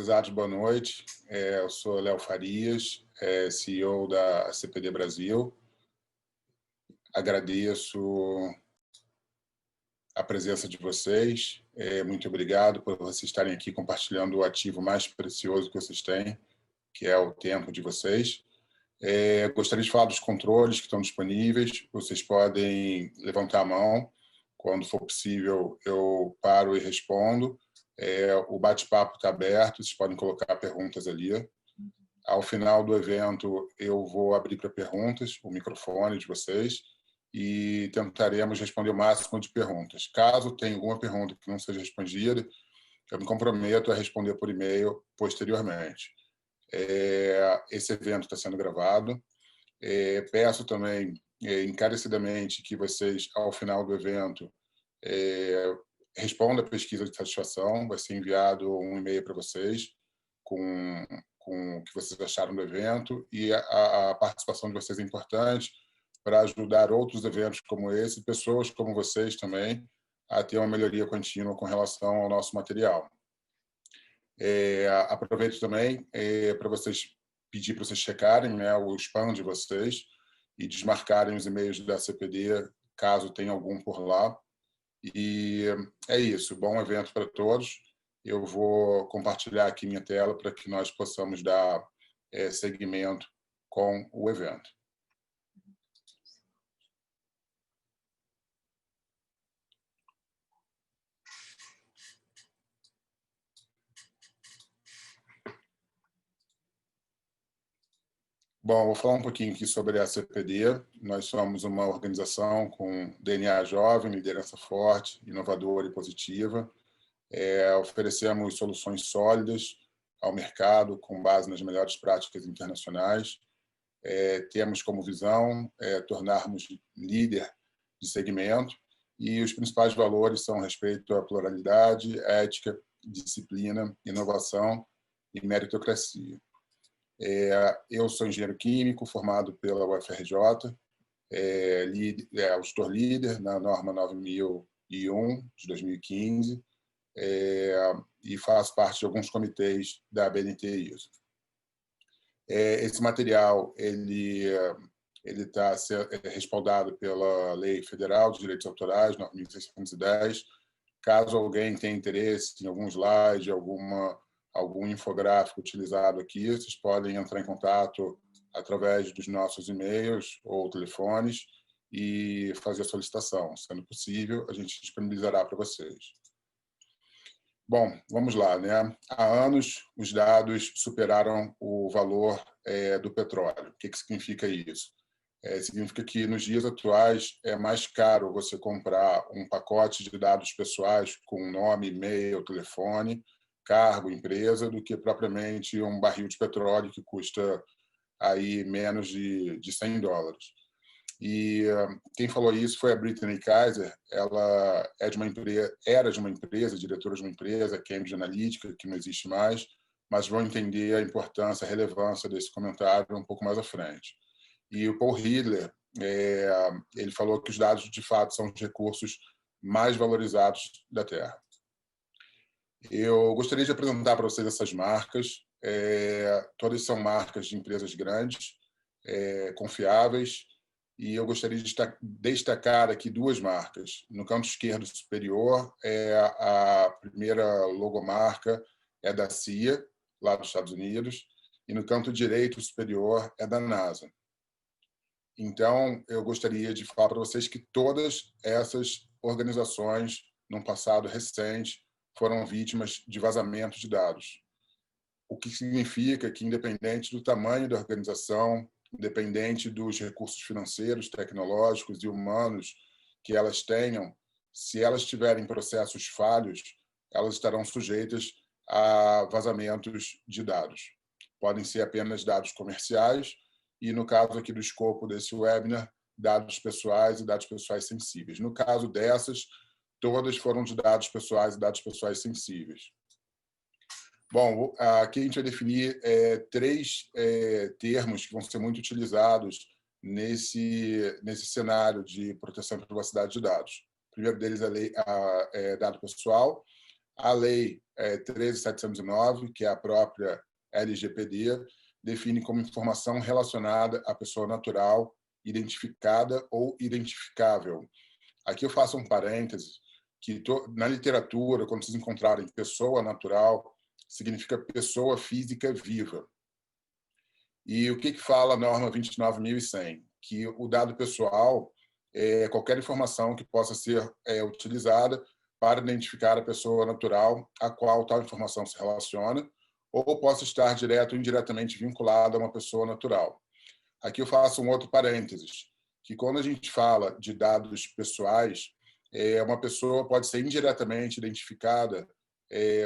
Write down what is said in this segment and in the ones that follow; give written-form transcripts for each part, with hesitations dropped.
prezados, boa noite. Eu sou Léo Farias, CEO da CPD Brasil. Agradeço a presença de vocês. Muito obrigado por vocês estarem aqui compartilhando o ativo mais precioso que vocês têm, que é o tempo de vocês. Gostaria de falar dos controles que estão disponíveis. Vocês podem levantar a mão. Quando for possível, eu paro e respondo. O bate-papo está aberto, vocês podem colocar perguntas ali. Ao final do evento, eu vou abrir para perguntas, o microfone de vocês, e tentaremos responder o máximo de perguntas. Caso tenha alguma pergunta que não seja respondida, eu me comprometo a responder por e-mail posteriormente. Esse evento está sendo gravado. Peço também encarecidamente que vocês, ao final do evento, responda a pesquisa de satisfação. Vai ser enviado um e-mail para vocês com o que vocês acharam do evento, e a participação de vocês é importante para ajudar outros eventos como esse, pessoas como vocês também, a ter uma melhoria contínua com relação ao nosso material. Aproveito também para pedir para vocês checarem, né, o spam de vocês e desmarcarem os e-mails da CPD, caso tenha algum por lá. E é isso, bom evento para todos. Eu vou compartilhar aqui minha tela para que nós possamos dar seguimento com o evento. Bom, vou falar um pouquinho aqui sobre a CPD. Nós somos uma organização com DNA jovem, liderança forte, inovadora e positiva. Oferecemos soluções sólidas ao mercado com base nas melhores práticas internacionais. Temos como visão tornarmos líder de segmento, e os principais valores são respeito à pluralidade, ética, disciplina, inovação e meritocracia. Eu sou engenheiro químico formado pela UFRJ, auditor líder na norma 9001 de 2015, e faço parte de alguns comitês da BNT ISO. Esse material ele está respaldado pela Lei Federal de Direitos Autorais, 9.610. Caso alguém tenha interesse em algum slide, algum infográfico utilizado aqui, vocês podem entrar em contato através dos nossos e-mails ou telefones e fazer a solicitação. Sendo possível, a gente disponibilizará para vocês. Bom, vamos lá, né? Há anos, os dados superaram o valor do petróleo. O que significa isso? Significa que, nos dias atuais, é mais caro você comprar um pacote de dados pessoais com nome, e-mail, telefone, cargo, empresa, do que propriamente um barril de petróleo que custa aí menos de $100. E quem falou isso foi a Brittany Kaiser. Ela era de uma empresa, diretora de uma empresa, Cambridge Analytica, que não existe mais, mas vão entender a importância, a relevância desse comentário um pouco mais à frente. E o Paul Hidler, ele falou que os dados, de fato, são os recursos mais valorizados da Terra. Eu gostaria de apresentar para vocês essas marcas. Todas são marcas de empresas grandes, confiáveis, e eu gostaria de destacar aqui duas marcas. No canto esquerdo superior, a primeira logomarca é da CIA, lá dos Estados Unidos, e no canto direito superior é da NASA. Então, eu gostaria de falar para vocês que todas essas organizações, num passado recente, foram vítimas de vazamento de dados. O que significa que, independente do tamanho da organização, independente dos recursos financeiros, tecnológicos e humanos que elas tenham, se elas tiverem processos falhos, elas estarão sujeitas a vazamentos de dados. Podem ser apenas dados comerciais e, no caso aqui do escopo desse webinar, dados pessoais e dados pessoais sensíveis. No caso dessas, todas foram de dados pessoais e dados pessoais sensíveis. Bom, aqui a gente vai definir três termos que vão ser muito utilizados nesse cenário de proteção e privacidade de dados. O primeiro deles é dado pessoal, A Lei 13.709, que é a própria LGPD, define como informação relacionada à pessoa natural, identificada ou identificável. Aqui eu faço um parêntese, que na literatura, quando vocês encontrarem pessoa natural, significa pessoa física viva. E o que fala a norma 29.100? Que o dado pessoal é qualquer informação que possa ser utilizada para identificar a pessoa natural a qual tal informação se relaciona, ou possa estar direto ou indiretamente vinculada a uma pessoa natural. Aqui eu faço um outro parênteses, que quando a gente fala de dados pessoais, uma pessoa pode ser indiretamente identificada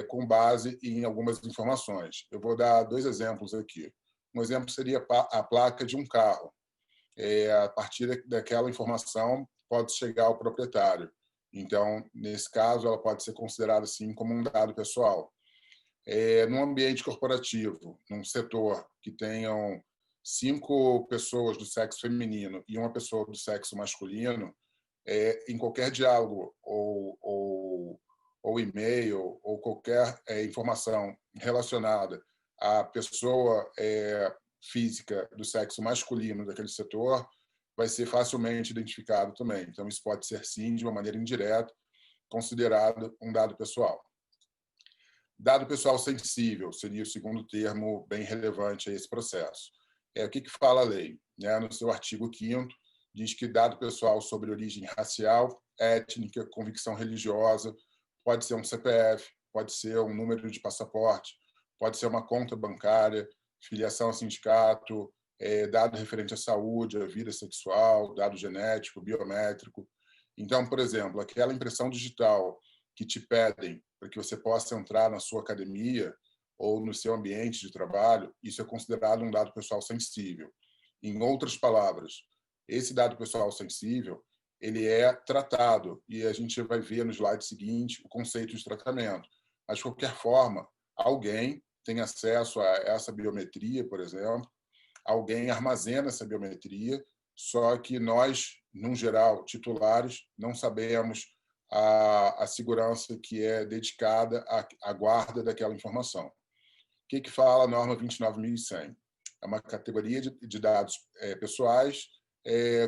com base em algumas informações. Eu vou dar 2 exemplos aqui. Um exemplo seria a placa de um carro. A partir daquela informação, pode chegar ao proprietário. Então, nesse caso, ela pode ser considerada assim como um dado pessoal. Num ambiente corporativo, num setor que tenham 5 pessoas do sexo feminino e uma pessoa do sexo masculino, em qualquer diálogo ou e-mail ou qualquer informação relacionada à pessoa física do sexo masculino daquele setor, vai ser facilmente identificado também. Então, isso pode ser, sim, de uma maneira indireta, considerado um dado pessoal. Dado pessoal sensível seria o segundo termo bem relevante a esse processo. O que fala a lei? No seu artigo 5º, diz que dado pessoal sobre origem racial, étnica, convicção religiosa, pode ser um CPF, pode ser um número de passaporte, pode ser uma conta bancária, filiação a sindicato, dado referente à saúde, à vida sexual, dado genético, biométrico. Então, por exemplo, aquela impressão digital que te pedem para que você possa entrar na sua academia ou no seu ambiente de trabalho, isso é considerado um dado pessoal sensível. Em outras palavras, esse dado pessoal sensível, ele é tratado, e a gente vai ver no slide seguinte o conceito de tratamento. Mas, de qualquer forma, alguém tem acesso a essa biometria, por exemplo, alguém armazena essa biometria, só que nós, num geral, titulares, não sabemos a segurança que é dedicada à guarda daquela informação. O que fala a norma 29.100? É uma categoria de dados pessoais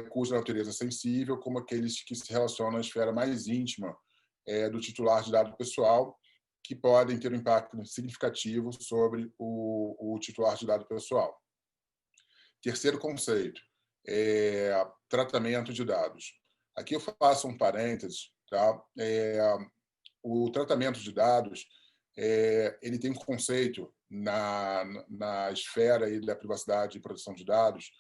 cuja natureza é sensível, como aqueles que se relacionam à esfera mais íntima do titular de dado pessoal, que podem ter um impacto significativo sobre o titular de dado pessoal. Terceiro conceito, tratamento de dados. Aqui eu faço um parênteses. Tá? O tratamento de dados ele tem um conceito na esfera aí da privacidade e proteção de dados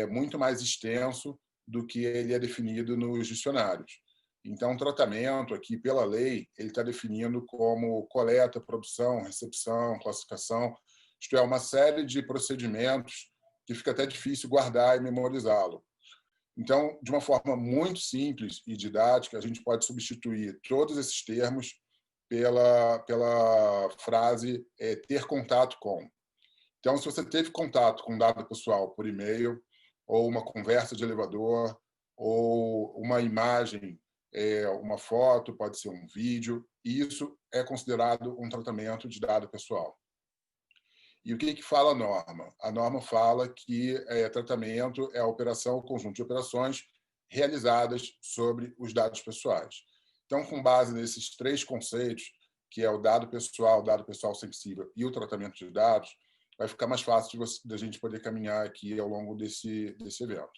muito mais extenso do que ele é definido nos dicionários. Então, o tratamento aqui, pela lei, ele está definindo como coleta, produção, recepção, classificação, isto é, uma série de procedimentos que fica até difícil guardar e memorizá-lo. Então, de uma forma muito simples e didática, a gente pode substituir todos esses termos pela frase ter contato com. Então, se você teve contato com um dado pessoal por e-mail, ou uma conversa de elevador, ou uma imagem, uma foto, pode ser um vídeo, isso é considerado um tratamento de dado pessoal. E o que fala a norma? A norma fala que tratamento é a operação, o conjunto de operações realizadas sobre os dados pessoais. Então, com base nesses 3 conceitos, que é o dado pessoal sensível e o tratamento de dados, vai ficar mais fácil da gente poder caminhar aqui ao longo desse evento.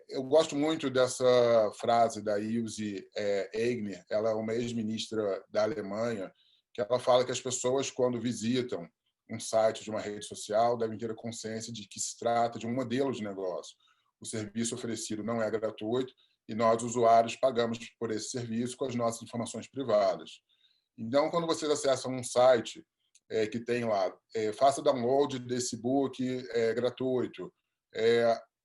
Eu gosto muito dessa frase da Ilse Aigner, ela é uma ex-ministra da Alemanha, que ela fala que as pessoas, quando visitam um site de uma rede social, devem ter a consciência de que se trata de um modelo de negócio. O serviço oferecido não é gratuito e nós, usuários, pagamos por esse serviço com as nossas informações privadas. Então, quando vocês acessam um site que tem lá, faça download desse book gratuito,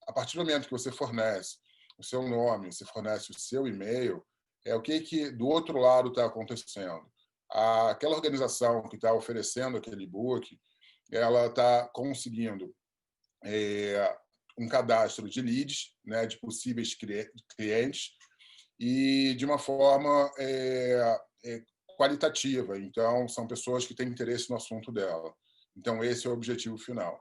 a partir do momento que você fornece o seu nome, você fornece o seu e-mail, o que do outro lado está acontecendo? Aquela organização que está oferecendo aquele e-book, ela está conseguindo um cadastro de leads, né, de possíveis clientes, e de uma forma qualitativa. Então, são pessoas que têm interesse no assunto dela. Então, esse é o objetivo final.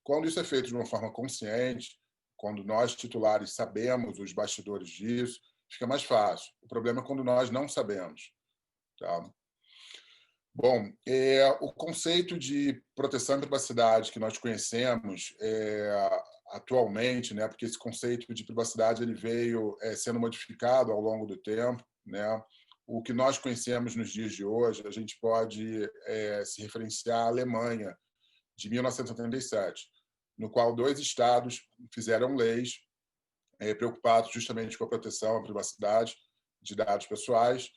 Quando isso é feito de uma forma consciente, quando nós, titulares, sabemos os bastidores disso, fica mais fácil. O problema é quando nós não sabemos. Tá? Bom, o conceito de proteção e privacidade que nós conhecemos atualmente, né, porque esse conceito de privacidade ele veio sendo modificado ao longo do tempo, né? O que nós conhecemos nos dias de hoje, a gente pode se referenciar à Alemanha, de 1977, no qual 2 estados fizeram leis preocupados justamente com a proteção à privacidade de dados pessoais,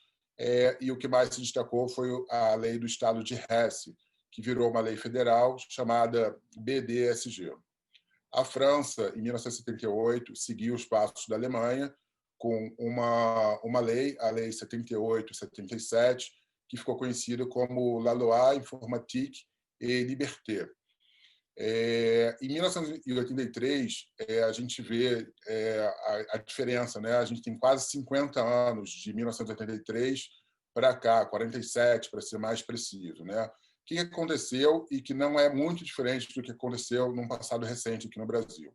e o que mais se destacou foi a lei do estado de Hesse, que virou uma lei federal chamada BDSG. A França, em 1978, seguiu os passos da Alemanha com uma lei, a Lei 78/77, que ficou conhecida como La Loi Informatique et Liberté. Em 1983, a gente vê a diferença, né? A gente tem quase 50 anos de 1983 para cá, 47, para ser mais preciso, né? O que aconteceu e que não é muito diferente do que aconteceu num passado recente aqui no Brasil.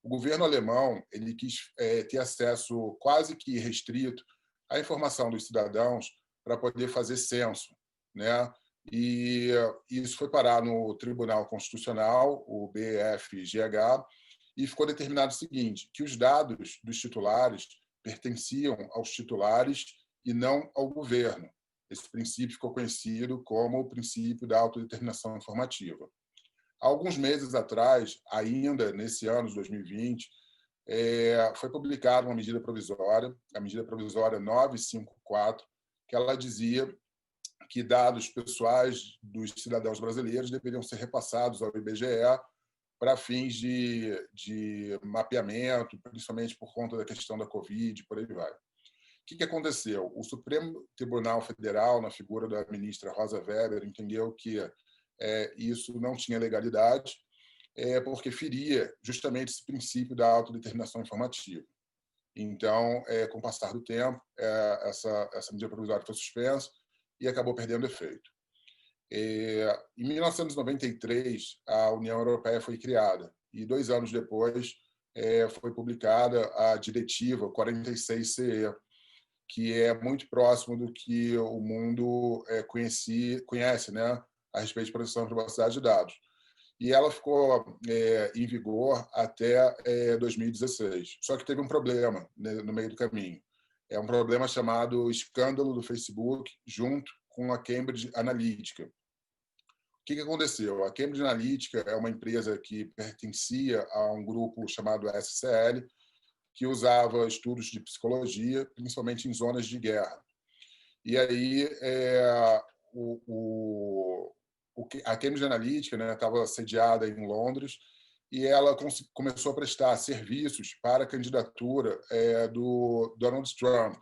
O governo alemão ele quis ter acesso quase que restrito à informação dos cidadãos para poder fazer censo, né? E isso foi parar no Tribunal Constitucional, o BFGH, e ficou determinado o seguinte, que os dados dos titulares pertenciam aos titulares e não ao governo. Esse princípio ficou conhecido como o princípio da autodeterminação informativa. Há alguns meses atrás, ainda nesse ano de 2020, foi publicada uma medida provisória, a medida provisória 954, que ela dizia que dados pessoais dos cidadãos brasileiros deveriam ser repassados ao IBGE para fins de mapeamento, principalmente por conta da questão da Covid, por aí vai. O que aconteceu? O Supremo Tribunal Federal, na figura da ministra Rosa Weber, entendeu que isso não tinha legalidade, porque feria justamente esse princípio da autodeterminação informativa. Então, com o passar do tempo, essa medida provisória foi suspensa e acabou perdendo efeito. Em 1993, a União Europeia foi criada e 2 anos depois foi publicada a Diretiva 46/CE, que é muito próximo do que o mundo conhece, né, a respeito de proteção e privacidade de dados. E ela ficou em vigor até 2016. Só que teve um problema, né, no meio do caminho. É um problema chamado escândalo do Facebook, junto com a Cambridge Analytica. O que aconteceu? A Cambridge Analytica é uma empresa que pertencia a um grupo chamado SCL, que usava estudos de psicologia, principalmente em zonas de guerra. E aí a Cambridge Analytica, né, estava sediada em Londres e ela começou a prestar serviços para a candidatura do Donald Trump.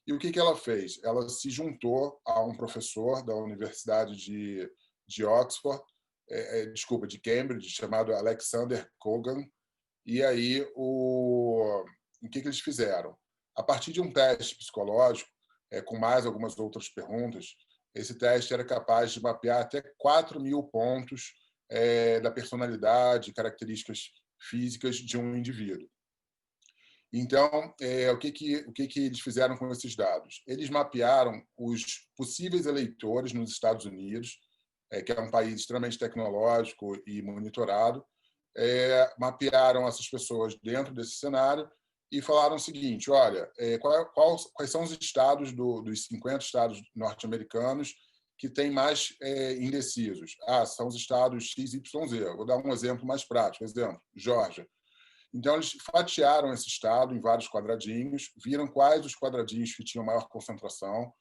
E o que ela fez? Ela se juntou a um professor da Universidade de Oxford, de Cambridge, chamado Alexander Cogan. E aí, o que eles fizeram? A partir de um teste psicológico, com mais algumas outras perguntas, esse teste era capaz de mapear até 4.000 pontos da personalidade, características físicas de um indivíduo. Então, o que eles fizeram com esses dados? Eles mapearam os possíveis eleitores nos Estados Unidos, que é um país extremamente tecnológico e monitorado, mapearam essas pessoas dentro desse cenário e falaram o seguinte, olha, quais são os estados dos 50 estados norte-americanos que têm mais indecisos? São os estados XYZ. Vou dar um exemplo mais prático. Exemplo, Geórgia. Então, eles fatiaram esse estado em vários quadradinhos, viram quais os quadradinhos que tinham maior concentração,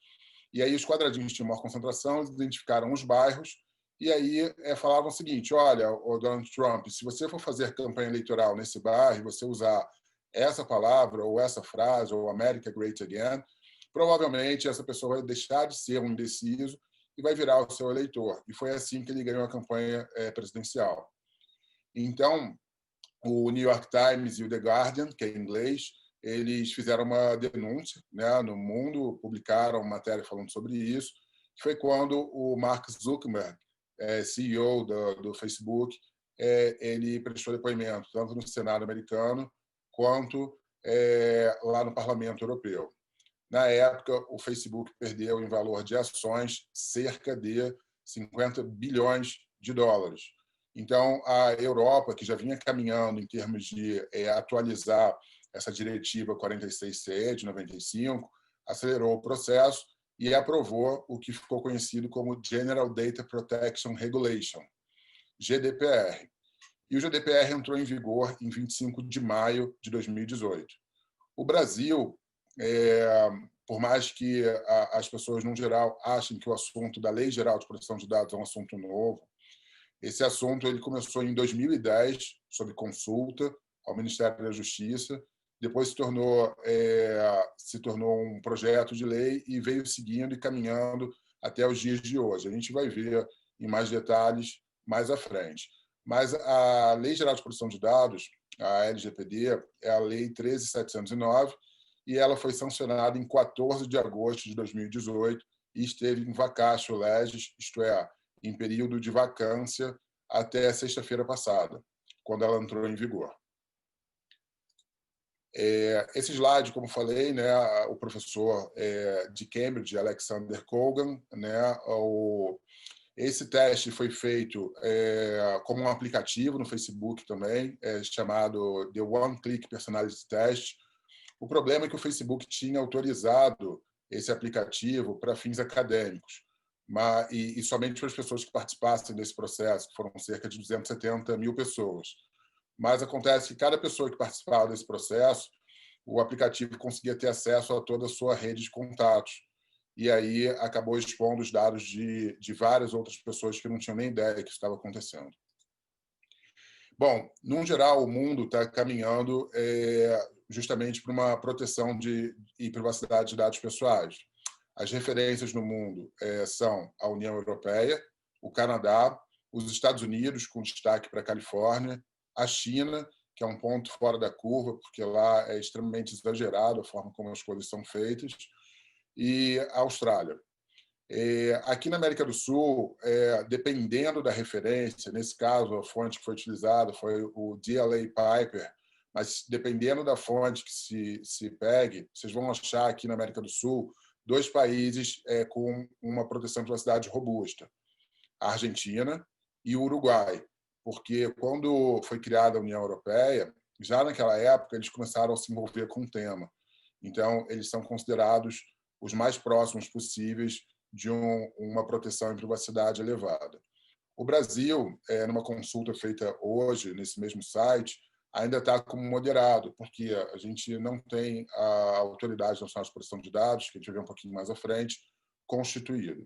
e aí os quadradinhos que tinham maior concentração, eles identificaram os bairros, e aí falavam o seguinte, olha, o Donald Trump, se você for fazer campanha eleitoral nesse bairro, você usar essa palavra, ou essa frase, ou America Great Again, provavelmente essa pessoa vai deixar de ser um indeciso e vai virar o seu eleitor. E foi assim que ele ganhou a campanha presidencial. Então, o New York Times e o The Guardian, que é em inglês, eles fizeram uma denúncia, né, no Mundo, publicaram uma matéria falando sobre isso, que foi quando o Mark Zuckerberg, CEO do Facebook, ele prestou depoimento tanto no Senado americano quanto lá no Parlamento Europeu. Na época, o Facebook perdeu em valor de ações cerca de 50 bilhões de dólares. Então, a Europa, que já vinha caminhando em termos de atualizar essa diretiva 46/CE de 95, acelerou o processo e aprovou o que ficou conhecido como General Data Protection Regulation, GDPR. E o GDPR entrou em vigor em 25 de maio de 2018. O Brasil, por mais que as pessoas, no geral, achem que o assunto da Lei Geral de Proteção de Dados é um assunto novo, esse assunto ele começou em 2010, sob consulta ao Ministério da Justiça, depois se tornou um projeto de lei e veio seguindo e caminhando até os dias de hoje. A gente vai ver em mais detalhes mais à frente. Mas a Lei Geral de Proteção de Dados, a LGPD, é a Lei 13.709, e ela foi sancionada em 14 de agosto de 2018 e esteve em vacatio legis, isto é, em período de vacância, até sexta-feira passada, quando ela entrou em vigor. Esse slide, como falei, né, o professor de Cambridge, Alexander Kogan, né, esse teste foi feito como um aplicativo no Facebook também, chamado The One Click Personality Test. O problema é que o Facebook tinha autorizado esse aplicativo para fins acadêmicos, e somente para as pessoas que participassem desse processo, que foram cerca de 270 mil pessoas. Mas acontece que cada pessoa que participava desse processo, o aplicativo conseguia ter acesso a toda a sua rede de contatos. E aí acabou expondo os dados de várias outras pessoas que não tinham nem ideia que isso estava acontecendo. Bom, no geral, o mundo está caminhando justamente para uma proteção e privacidade de dados pessoais. As referências no mundo são a União Europeia, o Canadá, os Estados Unidos, com destaque para a Califórnia, a China, que é um ponto fora da curva, porque lá é extremamente exagerado a forma como as coisas são feitas, e a Austrália. Aqui na América do Sul, dependendo da referência, nesse caso, a fonte que foi utilizada foi o DLA Piper, mas dependendo da fonte que se pegue, vocês vão achar aqui na América do Sul 2 países com uma proteção de privacidade robusta, a Argentina e o Uruguai, porque quando foi criada a União Europeia, já naquela época eles começaram a se envolver com o tema. Então, eles são considerados os mais próximos possíveis de uma proteção em privacidade elevada. O Brasil, numa consulta feita hoje, nesse mesmo site, ainda está como moderado, porque a gente não tem a Autoridade Nacional de Proteção de Dados, que a gente vai ver um pouquinho mais à frente, constituída.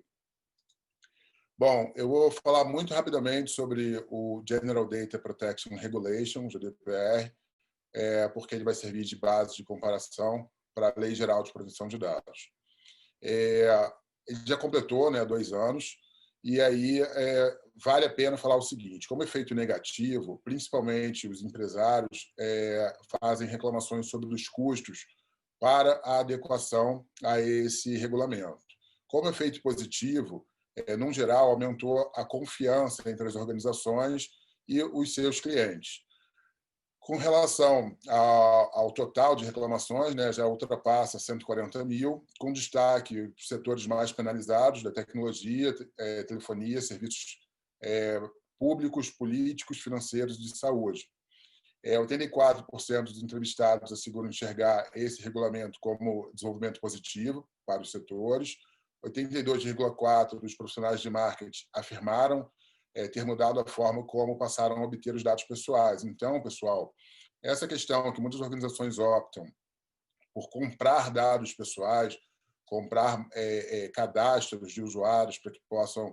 Bom, eu vou falar muito rapidamente sobre o General Data Protection Regulation, GDPR, porque ele vai servir de base de comparação para a Lei Geral de Proteção de Dados. Ele já completou, né, 2 anos, e aí vale a pena falar o seguinte: como efeito negativo, principalmente os empresários fazem reclamações sobre os custos para a adequação a esse regulamento. Como efeito positivo, no geral, aumentou a confiança entre as organizações e os seus clientes. Com relação ao total de reclamações, né, já ultrapassa 140 mil, com destaque para os setores mais penalizados da tecnologia, telefonia, serviços públicos, políticos, financeiros e de saúde. 84% dos entrevistados asseguram enxergar esse regulamento como desenvolvimento positivo para os setores. 82,4% dos profissionais de marketing afirmaram ter mudado a forma como passaram a obter os dados pessoais. Então, pessoal, essa questão que muitas organizações optam por comprar dados pessoais, comprar cadastros de usuários para que possam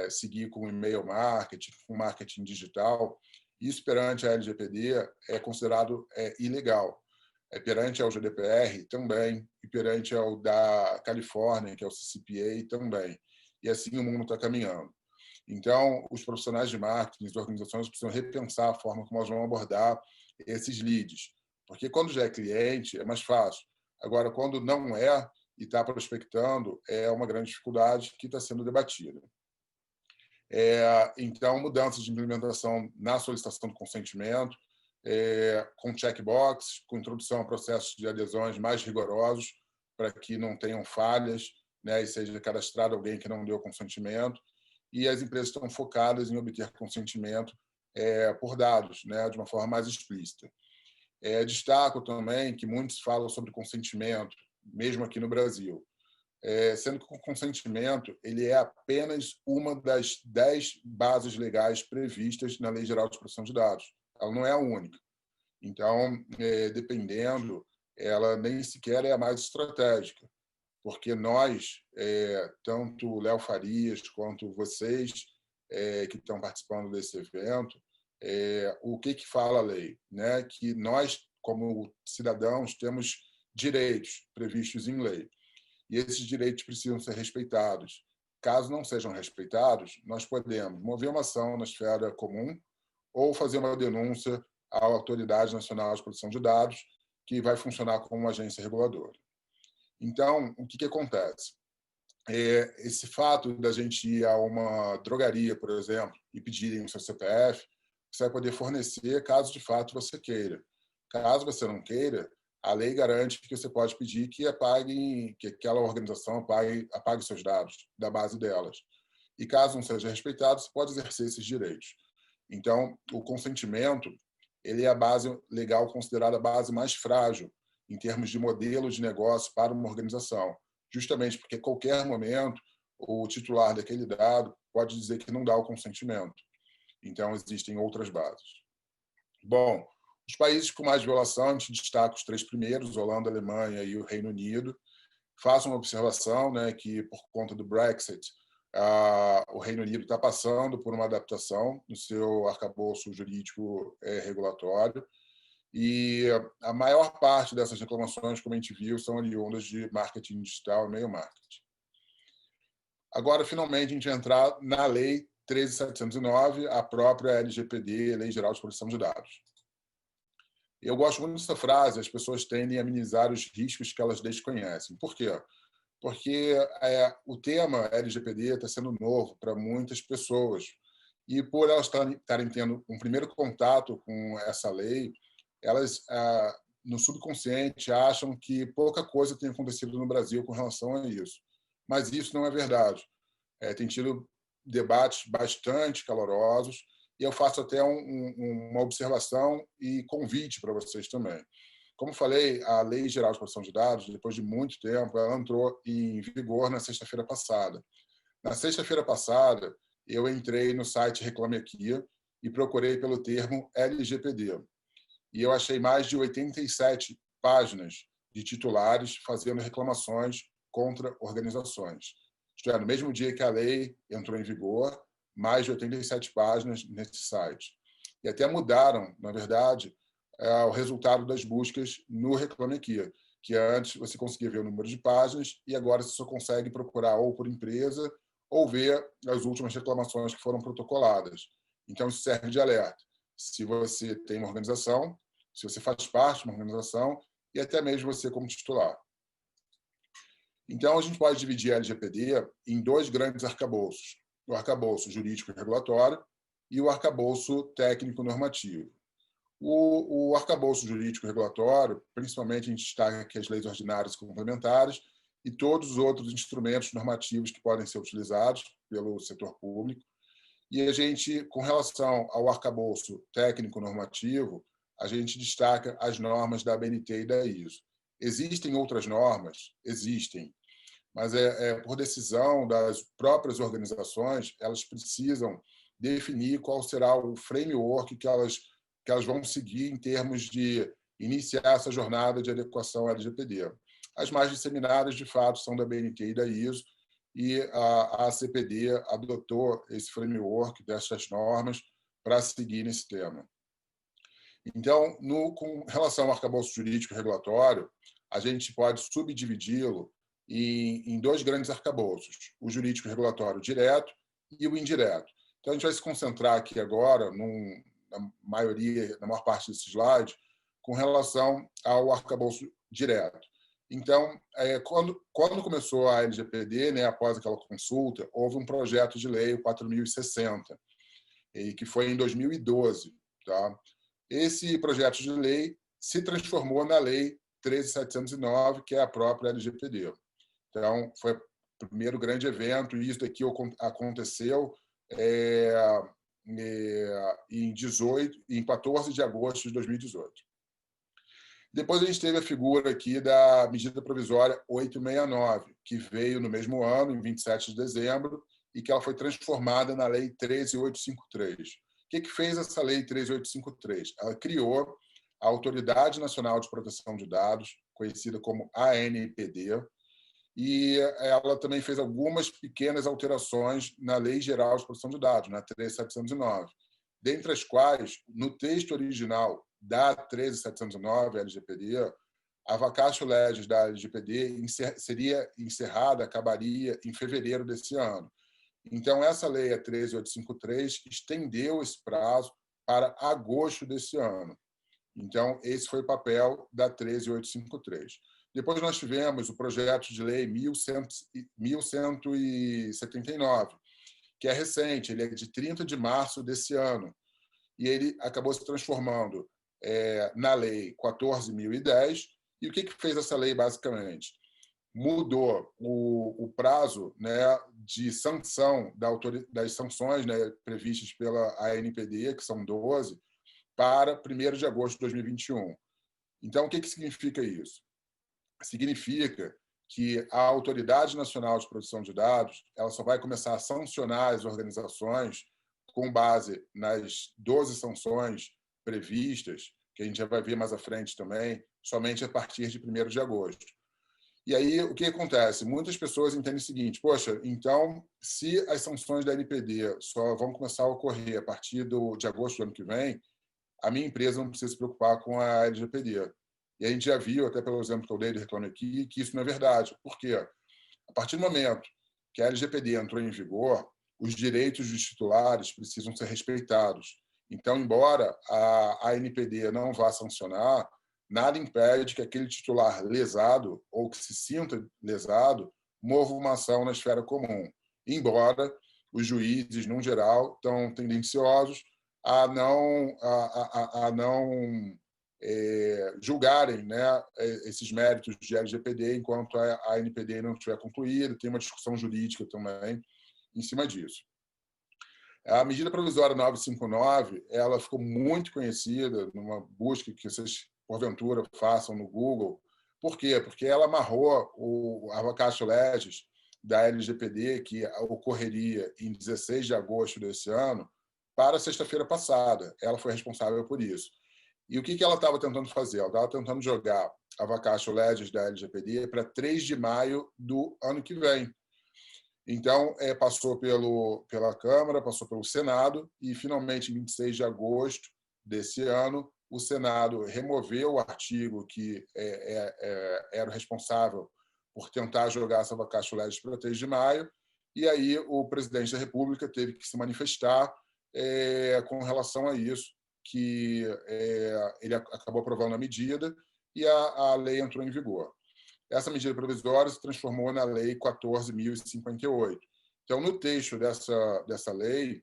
seguir com e-mail marketing, com marketing digital, isso perante a LGPD é considerado ilegal. Perante ao GDPR também, e perante ao da Califórnia, que é o CCPA, também. E assim o mundo está caminhando. Então, os profissionais de marketing, as organizações precisam repensar a forma como elas vão abordar esses leads, Porque quando já é cliente, é mais fácil. Agora, quando não é e está prospectando, é uma grande dificuldade que está sendo debatida. Então, mudanças de implementação na solicitação do consentimento, com checkbox, com introdução a processos de adesões mais rigorosos, para que não tenham falhas, né, e seja cadastrado alguém que não deu consentimento. E as empresas estão focadas em obter consentimento por dados, né, de uma forma mais explícita. Destaco também que muitos falam sobre consentimento, mesmo aqui no Brasil, sendo que o consentimento ele é apenas uma das 10 bases legais previstas na Lei Geral de Proteção de Dados. Ela não é a única. Então, dependendo, ela nem sequer é a mais estratégica, porque nós, tanto o Léo Farias quanto vocês que estão participando desse evento, o que fala a lei? Né? Que nós, como cidadãos, temos direitos previstos em lei. E esses direitos precisam ser respeitados. Caso não sejam respeitados, nós podemos mover uma ação na esfera comum ou fazer uma denúncia à Autoridade Nacional de Proteção de Dados, que vai funcionar como uma agência reguladora. Então, o que acontece? Esse fato da gente ir a uma drogaria, por exemplo, e pedirem o seu CPF, você vai poder fornecer caso de fato você queira. Caso você não queira, a lei garante que você pode pedir que aquela organização apague seus dados da base delas. E caso não seja respeitado, você pode exercer esses direitos. Então, o consentimento ele é a base legal considerada a base mais frágil em termos de modelo de negócio para uma organização, justamente porque a qualquer momento o titular daquele dado pode dizer que não dá o consentimento. Então, existem outras bases. Bom, os países com mais violação, a gente destaca os 3 primeiros, Holanda, Alemanha e o Reino Unido. Faço uma observação, né, que, por conta do Brexit, o Reino Unido está passando por uma adaptação no seu arcabouço jurídico regulatório, e a maior parte dessas reclamações, como a gente viu, são oriundas de marketing digital e meio marketing. Agora, finalmente, a gente vai entrar na Lei 13.709, a própria LGPD, Lei Geral de Proteção de Dados. Eu gosto muito dessa frase, as pessoas tendem a minimizar os riscos que elas desconhecem. Por quê? Porque o tema LGPD está sendo novo para muitas pessoas. E por elas estarem tendo um primeiro contato com essa lei, elas, no subconsciente, acham que pouca coisa tem acontecido no Brasil com relação a isso. Mas isso não é verdade. Tem tido debates bastante calorosos, e eu faço até uma observação e convite para vocês também. Como falei, a Lei Geral de Proteção de Dados, depois de muito tempo, ela entrou em vigor na sexta-feira passada. Na sexta-feira passada, eu entrei no site Reclame Aqui e procurei pelo termo LGPD. E eu achei mais de 87 páginas de titulares fazendo reclamações contra organizações. Isto é, no mesmo dia que a lei entrou em vigor, mais de 87 páginas nesse site. E até mudaram, na verdade, o resultado das buscas no Reclame Aqui, que antes você conseguia ver o número de páginas e agora você só consegue procurar ou por empresa ou ver as últimas reclamações que foram protocoladas. Então, isso serve de alerta. Se você tem uma organização, se você faz parte de uma organização e até mesmo você como titular. Então, a gente pode dividir a LGPD em 2 grandes arcabouços: o arcabouço jurídico e regulatório e o arcabouço técnico-normativo. O arcabouço jurídico e regulatório, principalmente, a gente destaca aqui as leis ordinárias e complementares e todos os outros instrumentos normativos que podem ser utilizados pelo setor público. E a gente, com relação ao arcabouço técnico-normativo, a gente destaca as normas da ABNT e da ISO. Existem outras normas? Existem. Mas por decisão das próprias organizações, elas precisam definir qual será o framework que elas vão seguir em termos de iniciar essa jornada de adequação à LGPD. As mais disseminadas, de fato, são da BNT e da ISO, e a CPD adotou esse framework dessas normas para seguir nesse tema. Então, com relação ao arcabouço jurídico e regulatório, a gente pode subdividi-lo em 2 grandes arcabouços: o jurídico e regulatório direto e o indireto. Então, a gente vai se concentrar aqui agora, na maior parte desse slide, com relação ao arcabouço direto. Então, quando começou a LGPD, né, após aquela consulta, houve um projeto de lei, o 4.060, que foi em 2012. Tá? Esse projeto de lei se transformou na Lei 13.709, que é a própria LGPD. Então, foi o primeiro grande evento, e isso daqui aconteceu em 14 de agosto de 2018. Depois a gente teve a figura aqui da medida provisória 869, que veio no mesmo ano, em 27 de dezembro, e que ela foi transformada na Lei 13.853. O que fez essa Lei 13.853? Ela criou a Autoridade Nacional de Proteção de Dados, conhecida como ANPD, e ela também fez algumas pequenas alterações na Lei Geral de Proteção de Dados, na 13.709, dentre as quais, no texto original da 13.709, LGPD, a vacatio legis da LGPD seria encerrada, acabaria em fevereiro desse ano. Então, essa lei, a 13.853, estendeu esse prazo para agosto desse ano. Então, esse foi o papel da 13.853. Depois nós tivemos o projeto de lei 1179, que é recente, ele é de 30 de março desse ano, e ele acabou se transformando na Lei 14.010. E o que fez essa lei, basicamente? Mudou o prazo, né, de sanção das sanções, né, previstas pela ANPD, que são 12, para 1º de agosto de 2021. Então, o que significa isso? Significa que a Autoridade Nacional de Proteção de Dados ela só vai começar a sancionar as organizações com base nas 12 sanções previstas, que a gente já vai ver mais à frente também, somente a partir de 1º de agosto. E aí, o que acontece? Muitas pessoas entendem o seguinte: poxa, então, se as sanções da NPD só vão começar a ocorrer a partir de agosto do ano que vem, a minha empresa não precisa se preocupar com a LGPD. E a gente já viu, até pelo exemplo que eu dei de Reclame Aqui, que isso não é verdade. Por quê? A partir do momento que a LGPD entrou em vigor, os direitos dos titulares precisam ser respeitados. Então, embora a ANPD não vá sancionar, nada impede que aquele titular lesado ou que se sinta lesado mova uma ação na esfera comum, embora os juízes, no geral, estão tendenciosos a não julgarem, né, esses méritos de LGPD enquanto a ANPD não estiver concluída. Tem uma discussão jurídica também em cima disso. A medida provisória 959 ela ficou muito conhecida numa busca que vocês, porventura, façam no Google. Por quê? Porque ela amarrou a vacatio legis da LGPD, que ocorreria em 16 de agosto desse ano, para sexta-feira passada. Ela foi responsável por isso. E o que ela estava tentando fazer? Ela estava tentando jogar a vacatio legis da LGPD para 3 de maio do ano que vem. Então, passou pela Câmara, passou pelo Senado, e, finalmente, em 26 de agosto desse ano, o Senado removeu o artigo que era o responsável por tentar jogar essa vacatio legis para 3 de maio, e aí o presidente da República teve que se manifestar com relação a isso, que ele acabou aprovando a medida e a lei entrou em vigor. Essa medida provisória se transformou na Lei 14.058. Então, no texto dessa lei,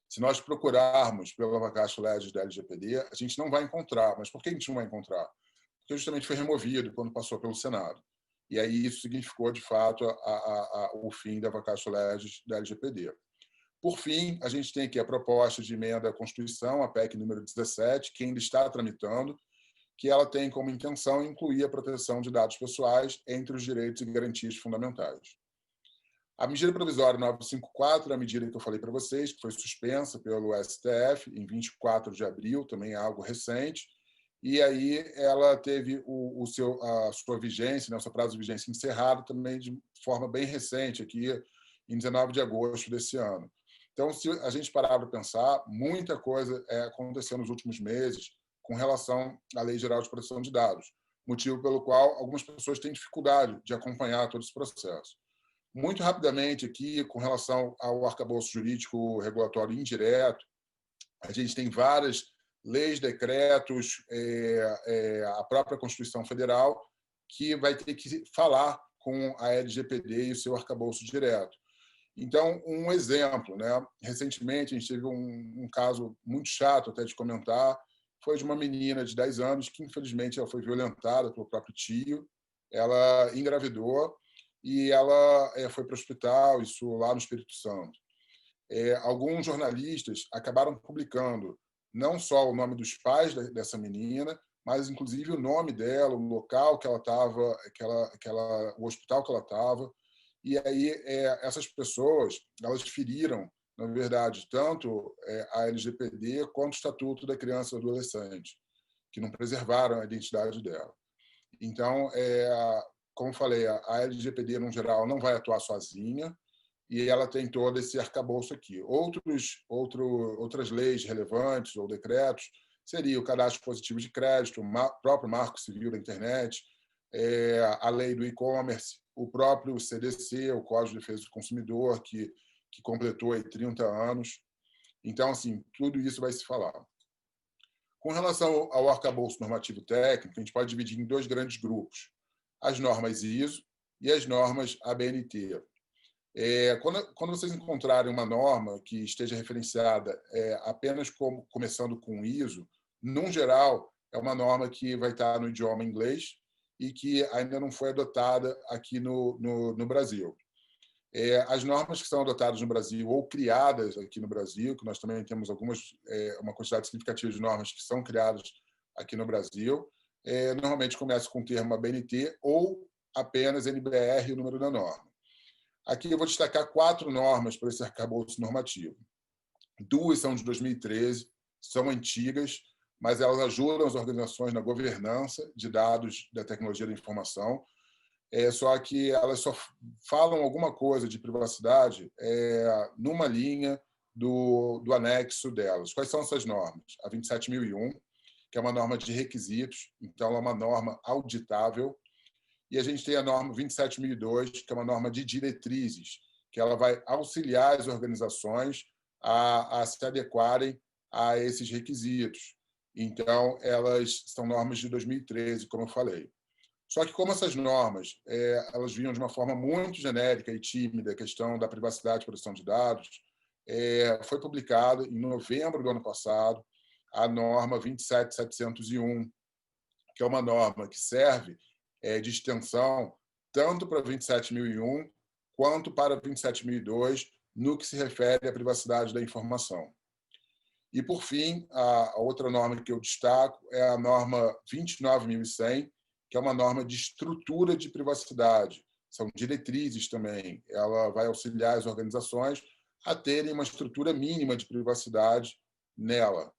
se nós procurarmos pela vacatio legis da LGPD, a gente não vai encontrar. Mas por que a gente não vai encontrar? Porque justamente foi removido quando passou pelo Senado. E aí isso significou, de fato, o fim da vacatio legis da LGPD. Por fim, a gente tem aqui a proposta de emenda à Constituição, a PEC número 17, que ainda está tramitando, que ela tem como intenção incluir a proteção de dados pessoais entre os direitos e garantias fundamentais. A medida provisória 954 é a medida que eu falei para vocês, que foi suspensa pelo STF em 24 de abril, também é algo recente, e aí ela teve a sua vigência, né, o seu prazo de vigência encerrado também de forma bem recente, aqui em 19 de agosto desse ano. Então, se a gente parar para pensar, muita coisa aconteceu nos últimos meses com relação à Lei Geral de Proteção de Dados, motivo pelo qual algumas pessoas têm dificuldade de acompanhar todo esse processo. Muito rapidamente aqui, com relação ao arcabouço jurídico regulatório indireto, a gente tem várias leis, decretos, a própria Constituição Federal, que vai ter que falar com a LGPD e o seu arcabouço direto. Então, um exemplo, né? Recentemente, a gente teve um caso muito chato até de comentar, foi de uma menina de 10 anos que, infelizmente, ela foi violentada pelo próprio tio, ela engravidou e ela foi para o hospital, isso lá no Espírito Santo. Alguns jornalistas acabaram publicando não só o nome dos pais dessa menina, mas inclusive o nome dela, o local que ela estava, o hospital que ela estava. E aí essas pessoas, elas feriram, na verdade, tanto a LGPD quanto o Estatuto da Criança e do Adolescente, que não preservaram a identidade dela. Então, como falei, a LGPD, no geral, não vai atuar sozinha, e ela tem todo esse arcabouço aqui. Outras leis relevantes ou decretos seria o cadastro positivo de crédito, o próprio Marco Civil da Internet, a lei do e-commerce, o próprio CDC, o Código de Defesa do Consumidor, que completou aí 30 anos. Então, assim, tudo isso vai se falar. Com relação ao arcabouço normativo técnico, a gente pode dividir em dois grandes grupos: as normas ISO e as normas ABNT. Quando vocês encontrarem uma norma que esteja referenciada apenas começando com ISO, num geral, é uma norma que vai estar no idioma inglês e que ainda não foi adotada aqui no Brasil. As normas que são adotadas no Brasil ou criadas aqui no Brasil, que nós também temos uma quantidade significativa de normas que são criadas aqui no Brasil, normalmente começam com o termo ABNT ou apenas NBR e o número da norma. Aqui eu vou destacar 4 normas para esse arcabouço normativo. 2 são de 2013, são antigas, mas elas ajudam as organizações na governança de dados da tecnologia da informação, só que elas só falam alguma coisa de privacidade numa linha do anexo delas. Quais são essas normas? A 27.001, que é uma norma de requisitos, então ela é uma norma auditável. E a gente tem a norma 27.002, que é uma norma de diretrizes, que ela vai auxiliar as organizações a se adequarem a esses requisitos. Então, elas são normas de 2013, como eu falei. Só que, como essas normas elas vinham de uma forma muito genérica e tímida, a questão da privacidade e proteção de dados, foi publicada em novembro do ano passado a norma 27.701, que é uma norma que serve de extensão tanto para 27.001 quanto para 27.002 no que se refere à privacidade da informação. E, por fim, a outra norma que eu destaco é a norma 29.100, que é uma norma de estrutura de privacidade. São diretrizes também. Ela vai auxiliar as organizações a terem uma estrutura mínima de privacidade nela.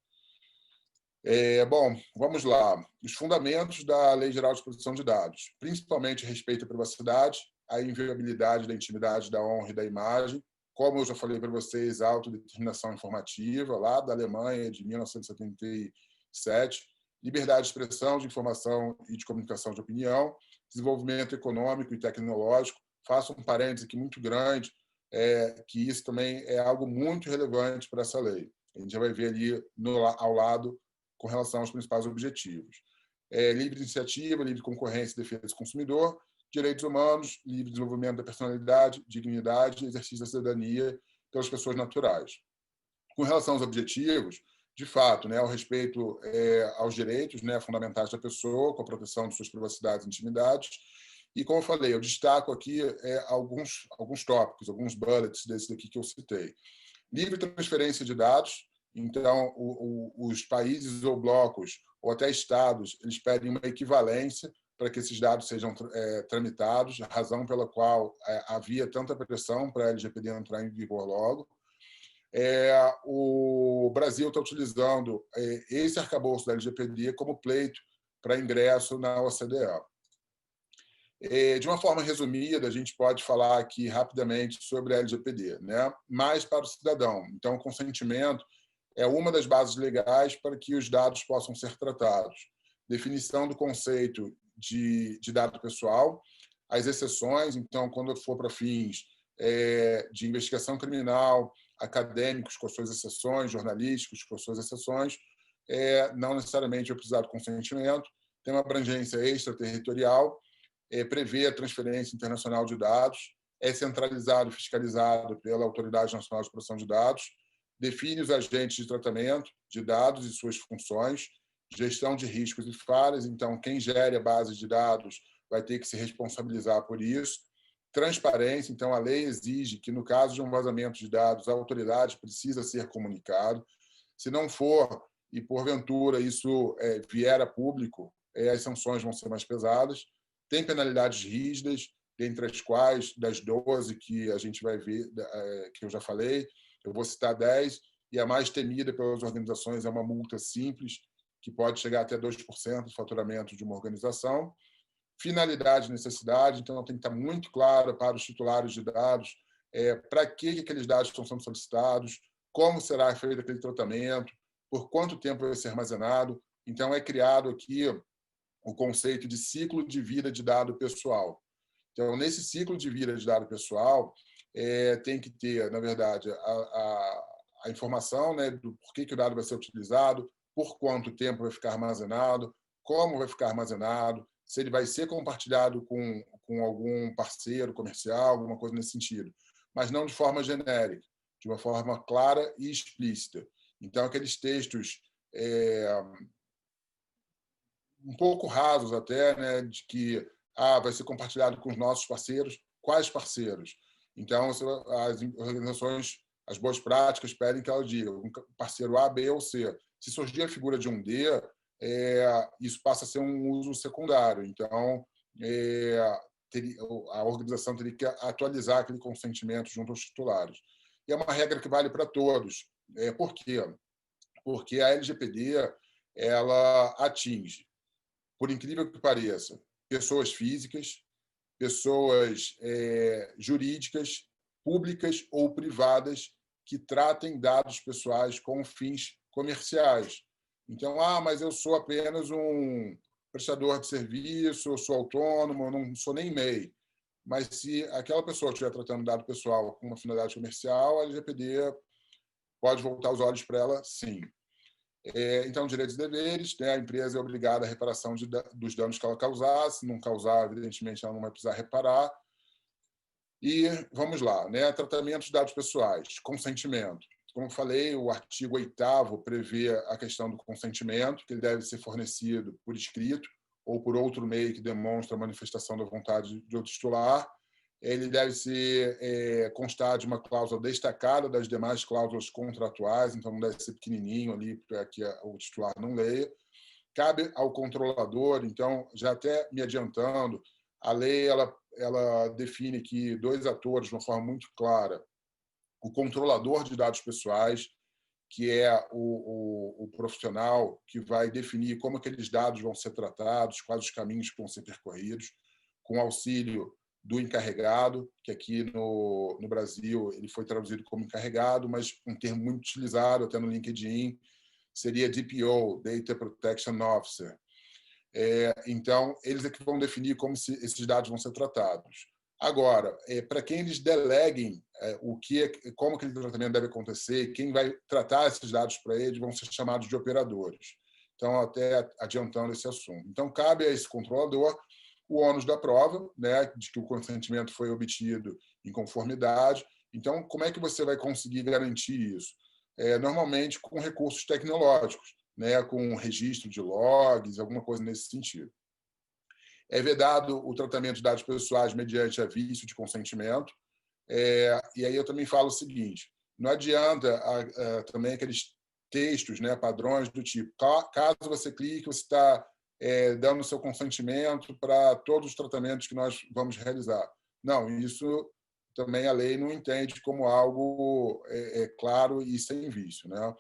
Bom, vamos lá. Os fundamentos da Lei Geral de Proteção de Dados, principalmente respeito à privacidade, à inviolabilidade da intimidade, da honra e da imagem, como eu já falei para vocês, a autodeterminação informativa, lá da Alemanha, de 1977, liberdade de expressão, de informação e de comunicação de opinião, desenvolvimento econômico e tecnológico. Faço um parêntese aqui muito grande, que isso também é algo muito relevante para essa lei. A gente já vai ver ali ao lado com relação aos principais objetivos. Livre iniciativa, livre concorrência e defesa do consumidor, direitos humanos, livre desenvolvimento da personalidade, dignidade e exercício da cidadania pelas pessoas naturais. Com relação aos objetivos, de fato, o respeito aos direitos fundamentais da pessoa, com a proteção de suas privacidades e intimidades. E, como eu falei, eu destaco aqui alguns tópicos, alguns bullets desses daqui que eu citei. Livre transferência de dados. Então, os países ou blocos, ou até estados, eles pedem uma equivalência para que esses dados sejam tramitados, a razão pela qual havia tanta pressão para a LGPD entrar em vigor logo. O Brasil está utilizando esse arcabouço da LGPD como pleito para ingresso na OCDE. De uma forma resumida, a gente pode falar aqui rapidamente sobre a LGPD, mais para o cidadão. Então, o consentimento é uma das bases legais para que os dados possam ser tratados. Definição do conceito de dado pessoal, as exceções, então, quando for para fins de investigação criminal, acadêmicos com suas exceções, jornalísticos com suas exceções, não necessariamente vai precisar do consentimento, tem uma abrangência extraterritorial, prevê a transferência internacional de dados, é centralizado e fiscalizado pela Autoridade Nacional de Proteção de Dados, define os agentes de tratamento de dados e suas funções, gestão de riscos e falhas, então quem gere a base de dados vai ter que se responsabilizar por isso. Transparência, então a lei exige que, no caso de um vazamento de dados, a autoridade precisa ser comunicado. Se não for, e porventura isso vier a público, as sanções vão ser mais pesadas. Tem penalidades rígidas, dentre as quais, das 12 que a gente vai ver, que eu já falei, eu vou citar 10, e a mais temida pelas organizações é uma multa simples, que pode chegar até 2% do faturamento de uma organização. Finalidade e necessidade, então tem que estar muito claro para os titulares de dados para que aqueles dados estão sendo solicitados, como será feito aquele tratamento, por quanto tempo vai ser armazenado. Então, é criado aqui o conceito de ciclo de vida de dado pessoal. Então, nesse ciclo de vida de dado pessoal, tem que ter, na verdade, a informação, né, do porquê que o dado vai ser utilizado, por quanto tempo vai ficar armazenado, como vai ficar armazenado, se ele vai ser compartilhado com algum parceiro comercial, alguma coisa nesse sentido, mas não de forma genérica, de uma forma clara e explícita. Então, aqueles textos um pouco rasos até, né, de que vai ser compartilhado com os nossos parceiros. Quais parceiros? Então, as organizações, as boas práticas pedem que ela diga um parceiro A, B ou C. Se surgir a figura de um D, isso passa a ser um uso secundário. Então, a organização teria que atualizar aquele consentimento junto aos titulares. E é uma regra que vale para todos. Por quê? Porque a LGPD ela atinge, por incrível que pareça, pessoas físicas, pessoas jurídicas, públicas ou privadas que tratem dados pessoais com fins comerciais. Então, mas eu sou apenas um prestador de serviço, eu sou autônomo, eu não sou nem MEI. Mas se aquela pessoa estiver tratando dado pessoal com uma finalidade comercial, a LGPD pode voltar os olhos para ela, sim. Então, direitos e deveres, né? A empresa é obrigada à reparação dos danos que ela causar. Se não causar, evidentemente, ela não vai precisar reparar. E vamos lá, né? Tratamento de dados pessoais, consentimento. Como falei, o artigo 8º prevê a questão do consentimento, que ele deve ser fornecido por escrito ou por outro meio que demonstra a manifestação da vontade de outro titular. Ele deve constar de uma cláusula destacada das demais cláusulas contratuais, então não deve ser pequenininho ali para que o titular não leia. Cabe ao controlador, então, já até me adiantando, a lei ela define que 2 atores, de uma forma muito clara: o controlador de dados pessoais, que é o profissional que vai definir como aqueles dados vão ser tratados, quais os caminhos que vão ser percorridos, com auxílio do encarregado, que aqui no Brasil ele foi traduzido como encarregado, mas um termo muito utilizado até no LinkedIn seria DPO, Data Protection Officer. Então, eles é que vão definir como esses dados vão ser tratados. Agora, para quem eles deleguem como aquele tratamento deve acontecer, quem vai tratar esses dados para eles vão ser chamados de operadores. Então, até adiantando esse assunto. Então, cabe a esse controlador o ônus da prova, né, de que o consentimento foi obtido em conformidade. Então, como é que você vai conseguir garantir isso? Normalmente com recursos tecnológicos, né, com registro de logs, alguma coisa nesse sentido. É vedado o tratamento de dados pessoais mediante aviso de consentimento. E aí eu também falo o seguinte: não adianta também aqueles textos, né, padrões do tipo, caso você clique, você está dando o seu consentimento para todos os tratamentos que nós vamos realizar. Não, isso também a lei não entende como algo claro e sem vício, né?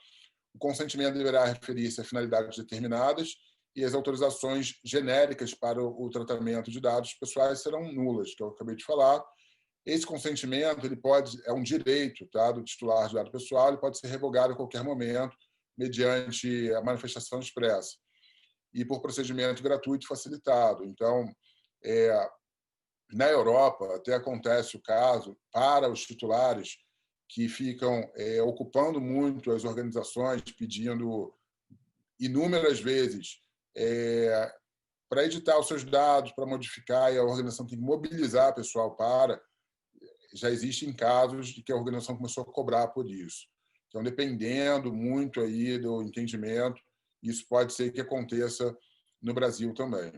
O consentimento deverá referir-se a finalidades determinadas e as autorizações genéricas para o tratamento de dados pessoais serão nulas, que eu acabei de falar. Esse consentimento é um direito, tá, do titular de dado pessoal, ele pode ser revogado a qualquer momento mediante a manifestação expressa e por procedimento gratuito e facilitado. Então, na Europa, até acontece o caso para os titulares que ficam ocupando muito as organizações, pedindo inúmeras vezes para editar os seus dados, para modificar, e a organização tem que mobilizar pessoal para, já existem casos de que a organização começou a cobrar por isso. Então, dependendo muito aí do entendimento, isso pode ser que aconteça no Brasil também.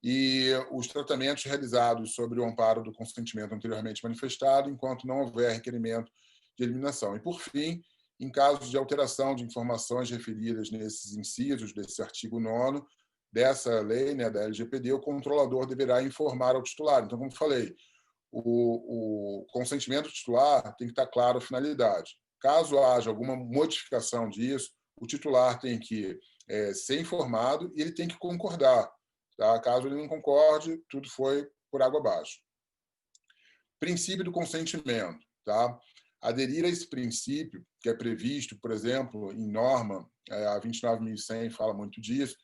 E os tratamentos realizados sobre o amparo do consentimento anteriormente manifestado, enquanto não houver requerimento de eliminação. E, por fim, em casos de alteração de informações referidas nesses incisos desse artigo 9º dessa lei, né, da LGPD, o controlador deverá informar ao titular. Então, como falei, o consentimento titular tem que estar claro a finalidade. Caso haja alguma modificação disso, o titular tem que ser informado e ele tem que concordar. Tá? Caso ele não concorde, tudo foi por água abaixo. Princípio do consentimento. Tá? Aderir a esse princípio, que é previsto, por exemplo, em norma, a 29.100 fala muito disso,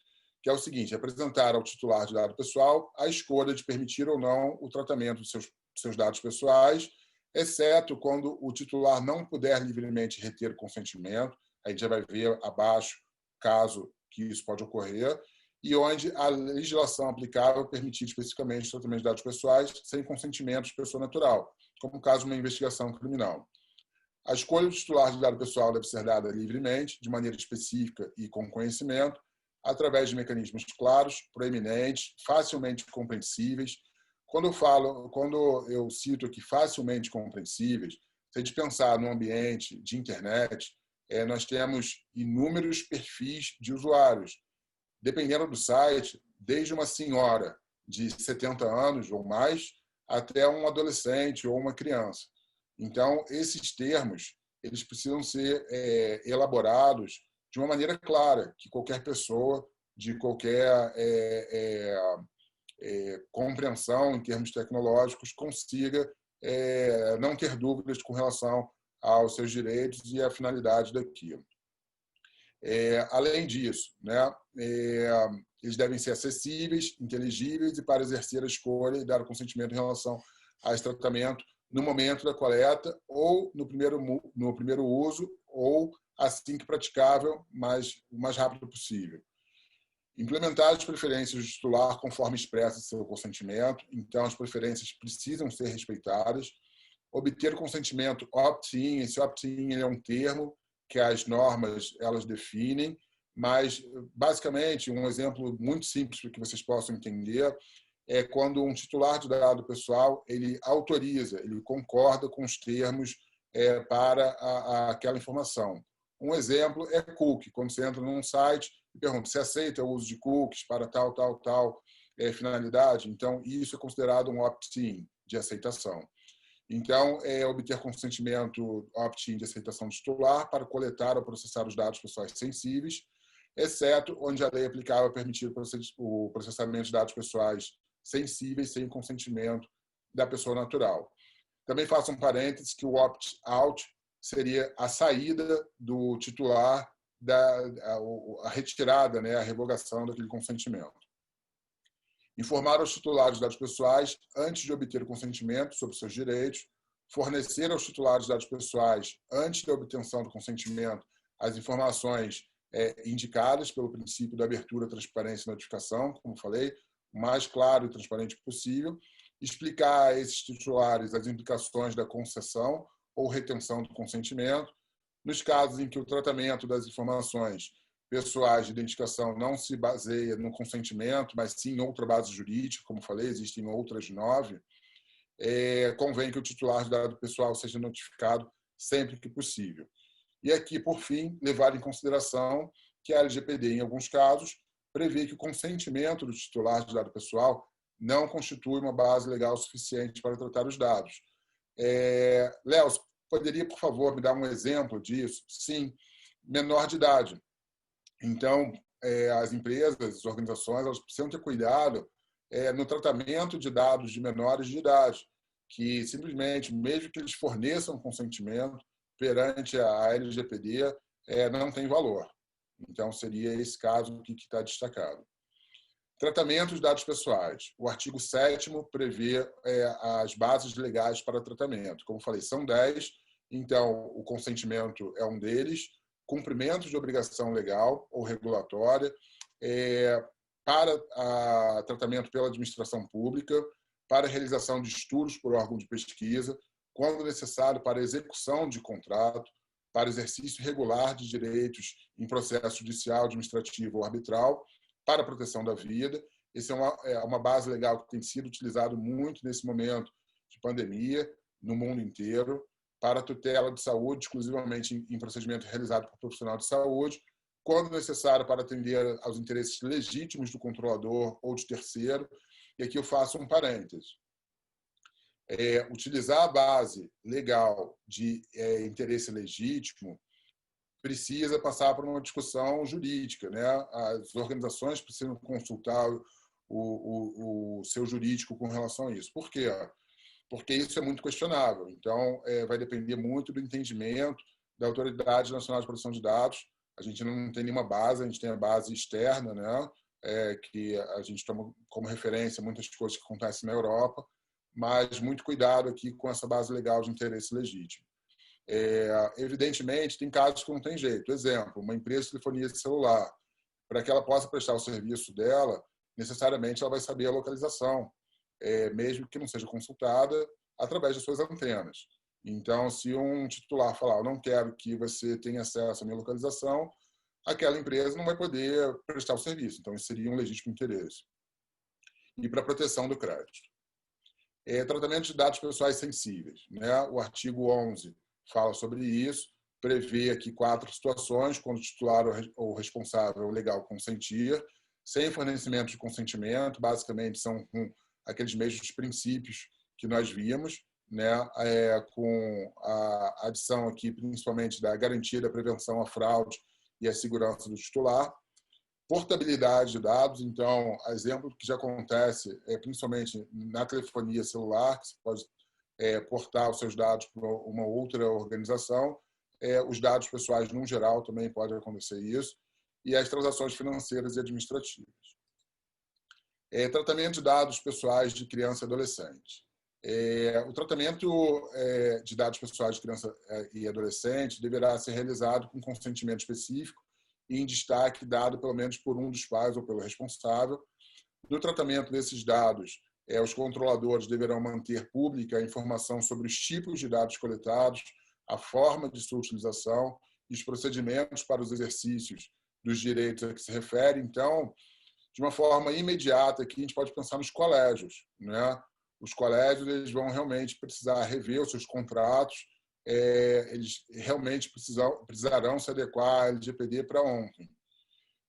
que é o seguinte: apresentar ao titular de dado pessoal a escolha de permitir ou não o tratamento dos seus dados pessoais, exceto quando o titular não puder livremente reter o consentimento. A gente já vai ver abaixo caso que isso pode ocorrer, e onde a legislação aplicável permitir especificamente o tratamento de dados pessoais sem consentimento de pessoa natural, como no caso de uma investigação criminal. A escolha do titular de dado pessoal deve ser dada livremente, de maneira específica e com conhecimento, através de mecanismos claros, proeminentes, facilmente compreensíveis. Quando eu cito aqui facilmente compreensíveis, se a gente pensar no ambiente de internet, nós temos inúmeros perfis de usuários. Dependendo do site, desde uma senhora de 70 anos ou mais, até um adolescente ou uma criança. Então, esses termos eles precisam ser elaborados de uma maneira clara, que qualquer pessoa de qualquer compreensão em termos tecnológicos consiga não ter dúvidas com relação aos seus direitos e à finalidade daquilo. Além disso, né, eles devem ser acessíveis, inteligíveis e para exercer a escolha e dar o consentimento em relação a esse tratamento no momento da coleta ou no primeiro uso ou assim que praticável, mas o mais rápido possível. Implementar as preferências do titular conforme expressa seu consentimento, então as preferências precisam ser respeitadas. Obter o consentimento opt-in, esse opt-in é um termo que as normas elas definem, mas basicamente um exemplo muito simples para que vocês possam entender é quando um titular de dado pessoal ele autoriza, ele concorda com os termos para aquela informação. Um exemplo é cookie. Quando você entra num site e pergunta se aceita o uso de cookies para tal finalidade, então isso é considerado um opt-in de aceitação. Então, obter consentimento opt-in de aceitação do titular para coletar ou processar os dados pessoais sensíveis, exceto onde a lei aplicável permitir o processamento de dados pessoais sensíveis sem consentimento da pessoa natural. Também faço um parênteses que o opt-out seria a saída do titular, a retirada, né, a revogação daquele consentimento. Informar aos titulares de dados pessoais antes de obter o consentimento sobre seus direitos, fornecer aos titulares de dados pessoais antes da obtenção do consentimento as informações indicadas pelo princípio da abertura, transparência e notificação, como falei, o mais claro e transparente possível, explicar a esses titulares as implicações da concessão ou retenção do consentimento, nos casos em que o tratamento das informações pessoais de identificação não se baseia no consentimento, mas sim em outra base jurídica, como falei, existem outras 9, convém que o titular de dado pessoal seja notificado sempre que possível. E aqui, por fim, levar em consideração que a LGPD, em alguns casos, prevê que o consentimento do titular de dado pessoal não constitui uma base legal suficiente para tratar os dados. Léo, poderia, por favor, me dar um exemplo disso? Sim, menor de idade. Então, as empresas, as organizações, elas precisam ter cuidado no tratamento de dados de menores de idade, que simplesmente, mesmo que eles forneçam consentimento perante a LGPD, não tem valor. Então, seria esse caso que está destacado. Tratamento de dados pessoais. O artigo 7º prevê as bases legais para tratamento. Como falei, são 10, então o consentimento é um deles. cumprimento de obrigação legal ou regulatória, para tratamento pela administração pública, para a realização de estudos por órgão de pesquisa, quando necessário para execução de contrato, para exercício regular de direitos em processo judicial, administrativo ou arbitral, para a proteção da vida. Essa é uma base legal que tem sido utilizado muito nesse momento de pandemia, no mundo inteiro, para a tutela de saúde, exclusivamente em procedimento realizado por profissional de saúde, quando necessário para atender aos interesses legítimos do controlador ou de terceiro. E aqui eu faço um parêntese. Utilizar a base legal de interesse legítimo precisa passar por uma discussão jurídica, né? As organizações precisam consultar o seu jurídico com relação a isso. Por quê? Porque isso é muito questionável. Então, vai depender muito do entendimento da Autoridade Nacional de Proteção de Dados. A gente não tem nenhuma base, a gente tem a base externa, né? Que a gente toma como referência muitas coisas que acontecem na Europa, mas muito cuidado aqui com essa base legal de interesse legítimo. Evidentemente, tem casos que não tem jeito. Exemplo, uma empresa de telefonia celular, para que ela possa prestar o serviço dela, necessariamente ela vai saber a localização, mesmo que não seja consultada, através de suas antenas. Então, se um titular falar, eu não quero que você tenha acesso à minha localização, aquela empresa não vai poder prestar o serviço. Então, isso seria um legítimo interesse. E para a proteção do crédito. Tratamento de dados pessoais sensíveis, né? O artigo 11 fala sobre isso, prevê aqui 4 situações, quando o titular ou responsável legal consentir, sem fornecimento de consentimento, basicamente são aqueles mesmos princípios que nós vimos, né? Com a adição aqui, principalmente, da garantia da prevenção à fraude e à segurança do titular. Portabilidade de dados, então, exemplo que já acontece, principalmente na telefonia celular, que você pode portar os seus dados para uma outra organização, os dados pessoais, no geral, também pode acontecer isso, e as transações financeiras e administrativas. Tratamento de dados pessoais de criança e adolescente. O tratamento de dados pessoais de criança e adolescente deverá ser realizado com consentimento específico e em destaque dado pelo menos por um dos pais ou pelo responsável. No tratamento desses dados, os controladores deverão manter pública a informação sobre os tipos de dados coletados, a forma de sua utilização e os procedimentos para os exercícios dos direitos a que se refere. Então, de uma forma imediata, aqui a gente pode pensar nos colégios, né? Os colégios eles vão realmente precisar rever os seus contratos, eles realmente precisarão se adequar à LGPD para ontem.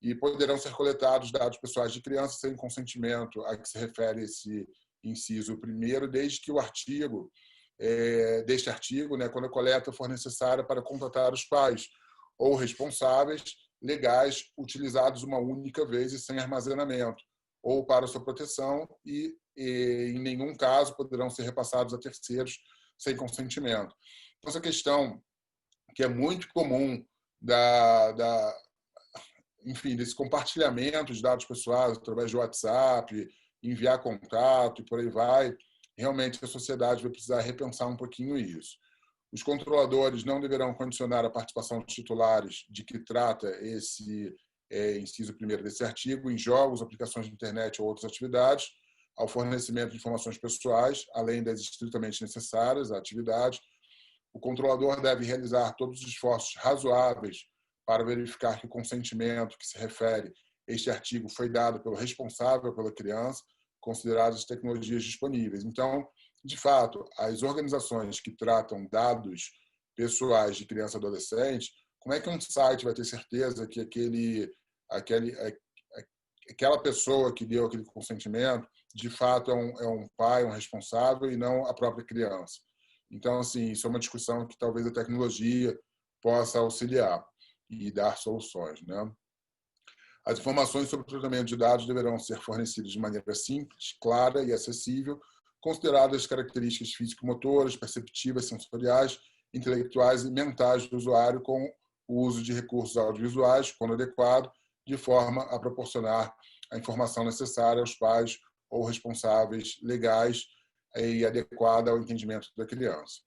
E poderão ser coletados dados pessoais de crianças sem consentimento a que se refere esse inciso primeiro, desde que o artigo, deste artigo, né, quando a coleta for necessária para contatar os pais ou responsáveis legais utilizados uma única vez e sem armazenamento, ou para sua proteção, e em nenhum caso poderão ser repassados a terceiros sem consentimento. Então, essa questão que é muito comum enfim, desse compartilhamento de dados pessoais através de WhatsApp, enviar contato e por aí vai, realmente a sociedade vai precisar repensar um pouquinho isso. Os controladores não deverão condicionar a participação dos titulares de que trata esse inciso primeiro desse artigo em jogos, aplicações de internet ou outras atividades, ao fornecimento de informações pessoais, além das estritamente necessárias à atividade. O controlador deve realizar todos os esforços razoáveis para verificar que o consentimento que se refere a este artigo foi dado pelo responsável pela criança, consideradas as tecnologias disponíveis. Então, de fato, as organizações que tratam dados pessoais de criança e adolescente, como é que um site vai ter certeza que aquela pessoa que deu aquele consentimento, de fato, é um pai, um responsável, e não a própria criança? Então, assim, isso é uma discussão que talvez a tecnologia possa auxiliar e dar soluções, né? As informações sobre o tratamento de dados deverão ser fornecidas de maneira simples, clara e acessível, consideradas as características físico-motoras, perceptivas, sensoriais, intelectuais e mentais do usuário, com o uso de recursos audiovisuais, quando adequado, de forma a proporcionar a informação necessária aos pais ou responsáveis legais e adequada ao entendimento da criança.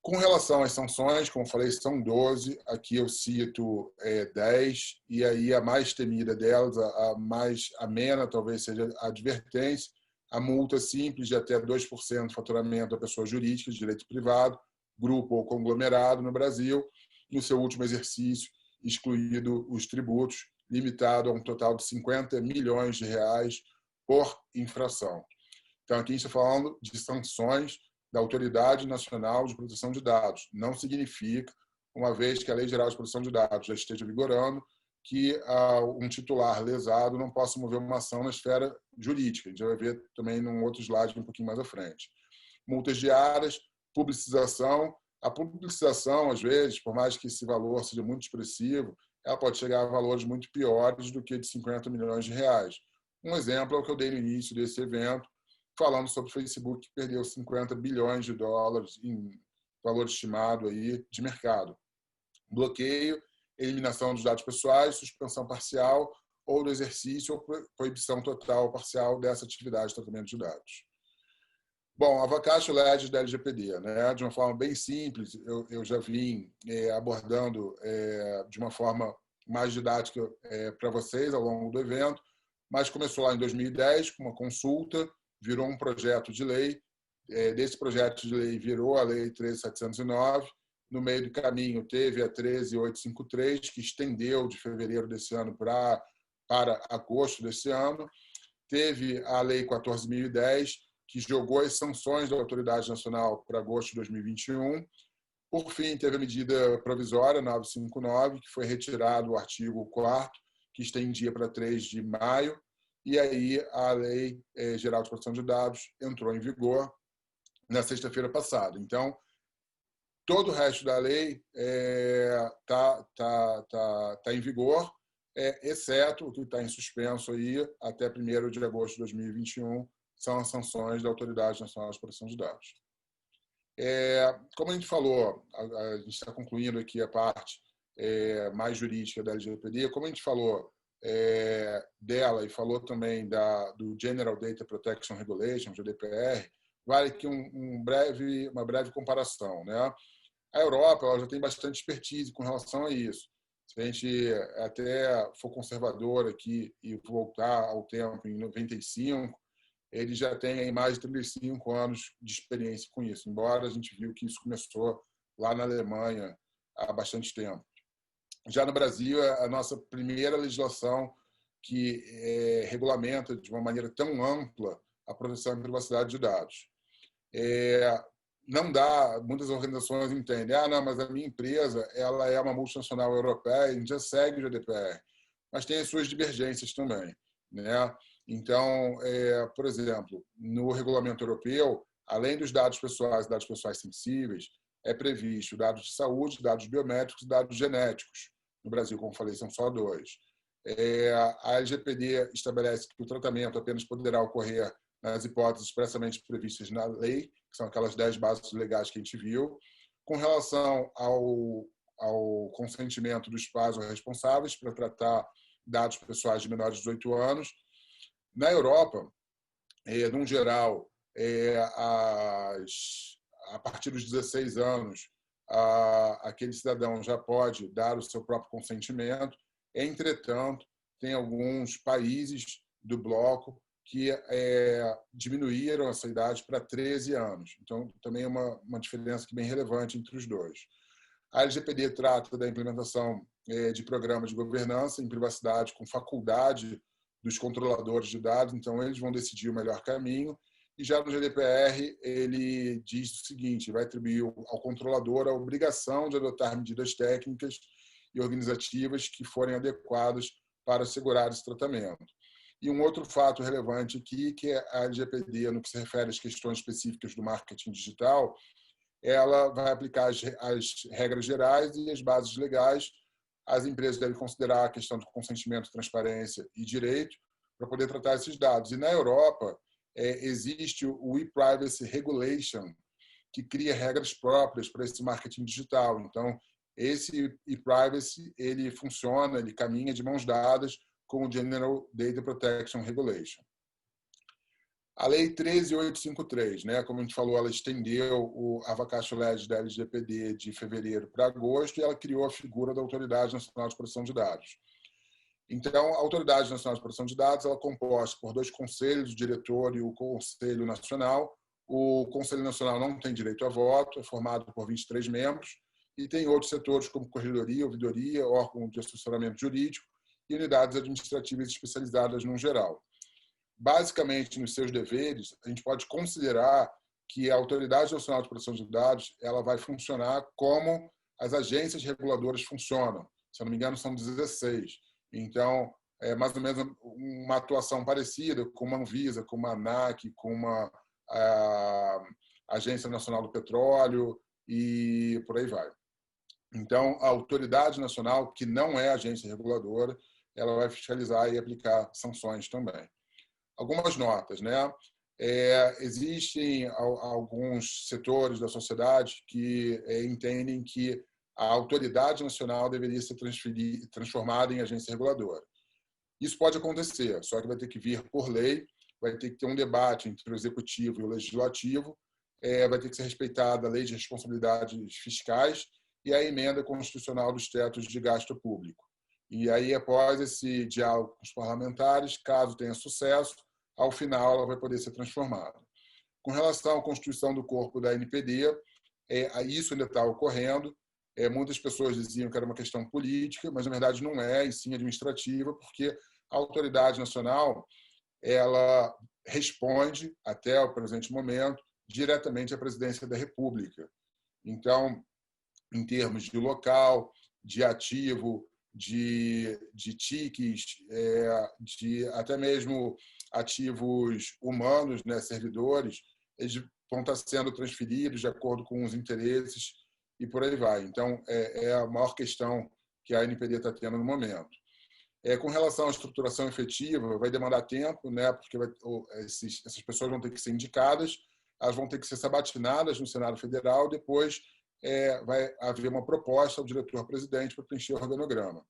Com relação às sanções, como falei, são 12, aqui eu cito 10, e aí a mais temida delas, a mais amena, talvez seja a advertência, a multa simples de até 2% do faturamento da pessoa jurídica de direito privado, grupo ou conglomerado no Brasil, no seu último exercício, excluído os tributos, limitado a um total de 50 milhões de reais por infração. Então, aqui a gente está falando de sanções da Autoridade Nacional de Proteção de Dados. Não significa, uma vez que a Lei Geral de Proteção de Dados já esteja vigorando, que um titular lesado não possa mover uma ação na esfera jurídica. A gente vai ver também num outro slide um pouquinho mais à frente. Multas diárias, publicização. A publicização, às vezes, por mais que esse valor seja muito expressivo, ela pode chegar a valores muito piores do que de 50 milhões de reais. Um exemplo é o que eu dei no início desse evento, falando sobre o Facebook, que perdeu 50 bilhões de dólares em valor estimado aí de mercado. Bloqueio, eliminação dos dados pessoais, suspensão parcial ou do exercício ou proibição total ou parcial dessa atividade de tratamento de dados. Bom, a vacatio legis da LGPD, né? De uma forma bem simples, eu já vim abordando de uma forma mais didática para vocês ao longo do evento, mas começou lá em 2010 com uma consulta, virou um projeto de lei, desse projeto de lei virou a Lei 13.709, no meio do caminho teve a 13.853, que estendeu de fevereiro desse ano para agosto desse ano, teve a Lei 14.010, que jogou as sanções da Autoridade Nacional para agosto de 2021. Por fim, teve a medida provisória 959, que foi retirado o artigo 4º, que estendia para 3 de maio, e aí a Lei Geral de Proteção de Dados entrou em vigor na sexta-feira passada. Então, todo o resto da lei tá em vigor, exceto o que está em suspenso aí até 1º de agosto de 2021, são as sanções da Autoridade Nacional de Proteção de Dados. Como a gente falou, a gente está concluindo aqui a parte mais jurídica da LGPD, como a gente falou dela e falou também do General Data Protection Regulation, GDPR, vale aqui uma breve comparação, né? A Europa ela já tem bastante expertise com relação a isso. Se a gente até for conservador aqui e voltar ao tempo em 95, ele já tem aí mais de 35 anos de experiência com isso, embora a gente viu que isso começou lá na Alemanha há bastante tempo. Já no Brasil, é a nossa primeira legislação que regulamenta de uma maneira tão ampla a proteção e privacidade de dados. Não dá, muitas organizações entendem, não, mas a minha empresa ela é uma multinacional europeia, a gente já segue o GDPR, mas tem as suas divergências também, né? Então, por exemplo, no regulamento europeu, além dos dados pessoais sensíveis, é previsto dados de saúde, dados biométricos e dados genéticos. No Brasil, como falei, são só 2. A LGPD estabelece que o tratamento apenas poderá ocorrer nas hipóteses expressamente previstas na lei, que são aquelas 10 bases legais que a gente viu. Com relação ao consentimento dos pais ou responsáveis para tratar dados pessoais de menores de 18 anos, na Europa, no geral, a partir dos 16 anos, aquele cidadão já pode dar o seu próprio consentimento. Entretanto, tem alguns países do bloco que diminuíram essa idade para 13 anos. Então, também é uma diferença bem relevante entre os dois. A LGPD trata da implementação de programas de governança em privacidade com faculdade dos controladores de dados, então eles vão decidir o melhor caminho. E já no GDPR, ele diz o seguinte, vai atribuir ao controlador a obrigação de adotar medidas técnicas e organizativas que forem adequadas para assegurar esse tratamento. E um outro fato relevante aqui, que é a LGPD, no que se refere às questões específicas do marketing digital, ela vai aplicar as regras gerais e as bases legais. As empresas devem considerar a questão de consentimento, transparência e direito para poder tratar esses dados. E na Europa, existe o e-Privacy Regulation, que cria regras próprias para esse marketing digital. Então, esse e-Privacy, ele funciona, ele caminha de mãos dadas com o General Data Protection Regulation. A Lei 13.853, né, como a gente falou, ela estendeu a vacatio legis da LGPD de fevereiro para agosto e ela criou a figura da Autoridade Nacional de Proteção de Dados. Então, a Autoridade Nacional de Proteção de Dados ela é composta por 2 conselhos, o diretor e o Conselho Nacional. O Conselho Nacional não tem direito a voto, é formado por 23 membros, e tem outros setores como corredoria, ouvidoria, órgão de assessoramento jurídico e unidades administrativas especializadas no geral. Basicamente, nos seus deveres, a gente pode considerar que a Autoridade Nacional de Proteção de Dados ela vai funcionar como as agências reguladoras funcionam. Se eu não me engano, são 16. Então, é mais ou menos uma atuação parecida com uma Anvisa, com uma ANAC, com uma Agência Nacional do Petróleo e por aí vai. Então, a autoridade nacional, que não é agência reguladora, ela vai fiscalizar e aplicar sanções também. Algumas notas, né? Existem alguns setores da sociedade que entendem que a autoridade nacional deveria ser transformada em agência reguladora. Isso pode acontecer, só que vai ter que vir por lei, vai ter que ter um debate entre o executivo e o legislativo, vai ter que ser respeitada a lei de responsabilidades fiscais e a emenda constitucional dos tetos de gasto público. E aí, após esse diálogo com os parlamentares, caso tenha sucesso, ao final ela vai poder ser transformada. Com relação à constituição do corpo da NPD, isso ainda está ocorrendo. Muitas pessoas diziam que era uma questão política, mas na verdade não é, e sim administrativa, porque a autoridade nacional ela responde, até o presente momento, diretamente à presidência da República. Então, em termos de local, de ativo, de tiques, de até mesmo ativos humanos, né, servidores, eles vão estar sendo transferidos de acordo com os interesses e por aí vai. Então, é a maior questão que a NPD está tendo no momento. Com relação à estruturação efetiva, vai demandar tempo, né, porque essas pessoas vão ter que ser indicadas, elas vão ter que ser sabatinadas no Senado Federal, depois vai haver uma proposta ao diretor-presidente para preencher o organograma.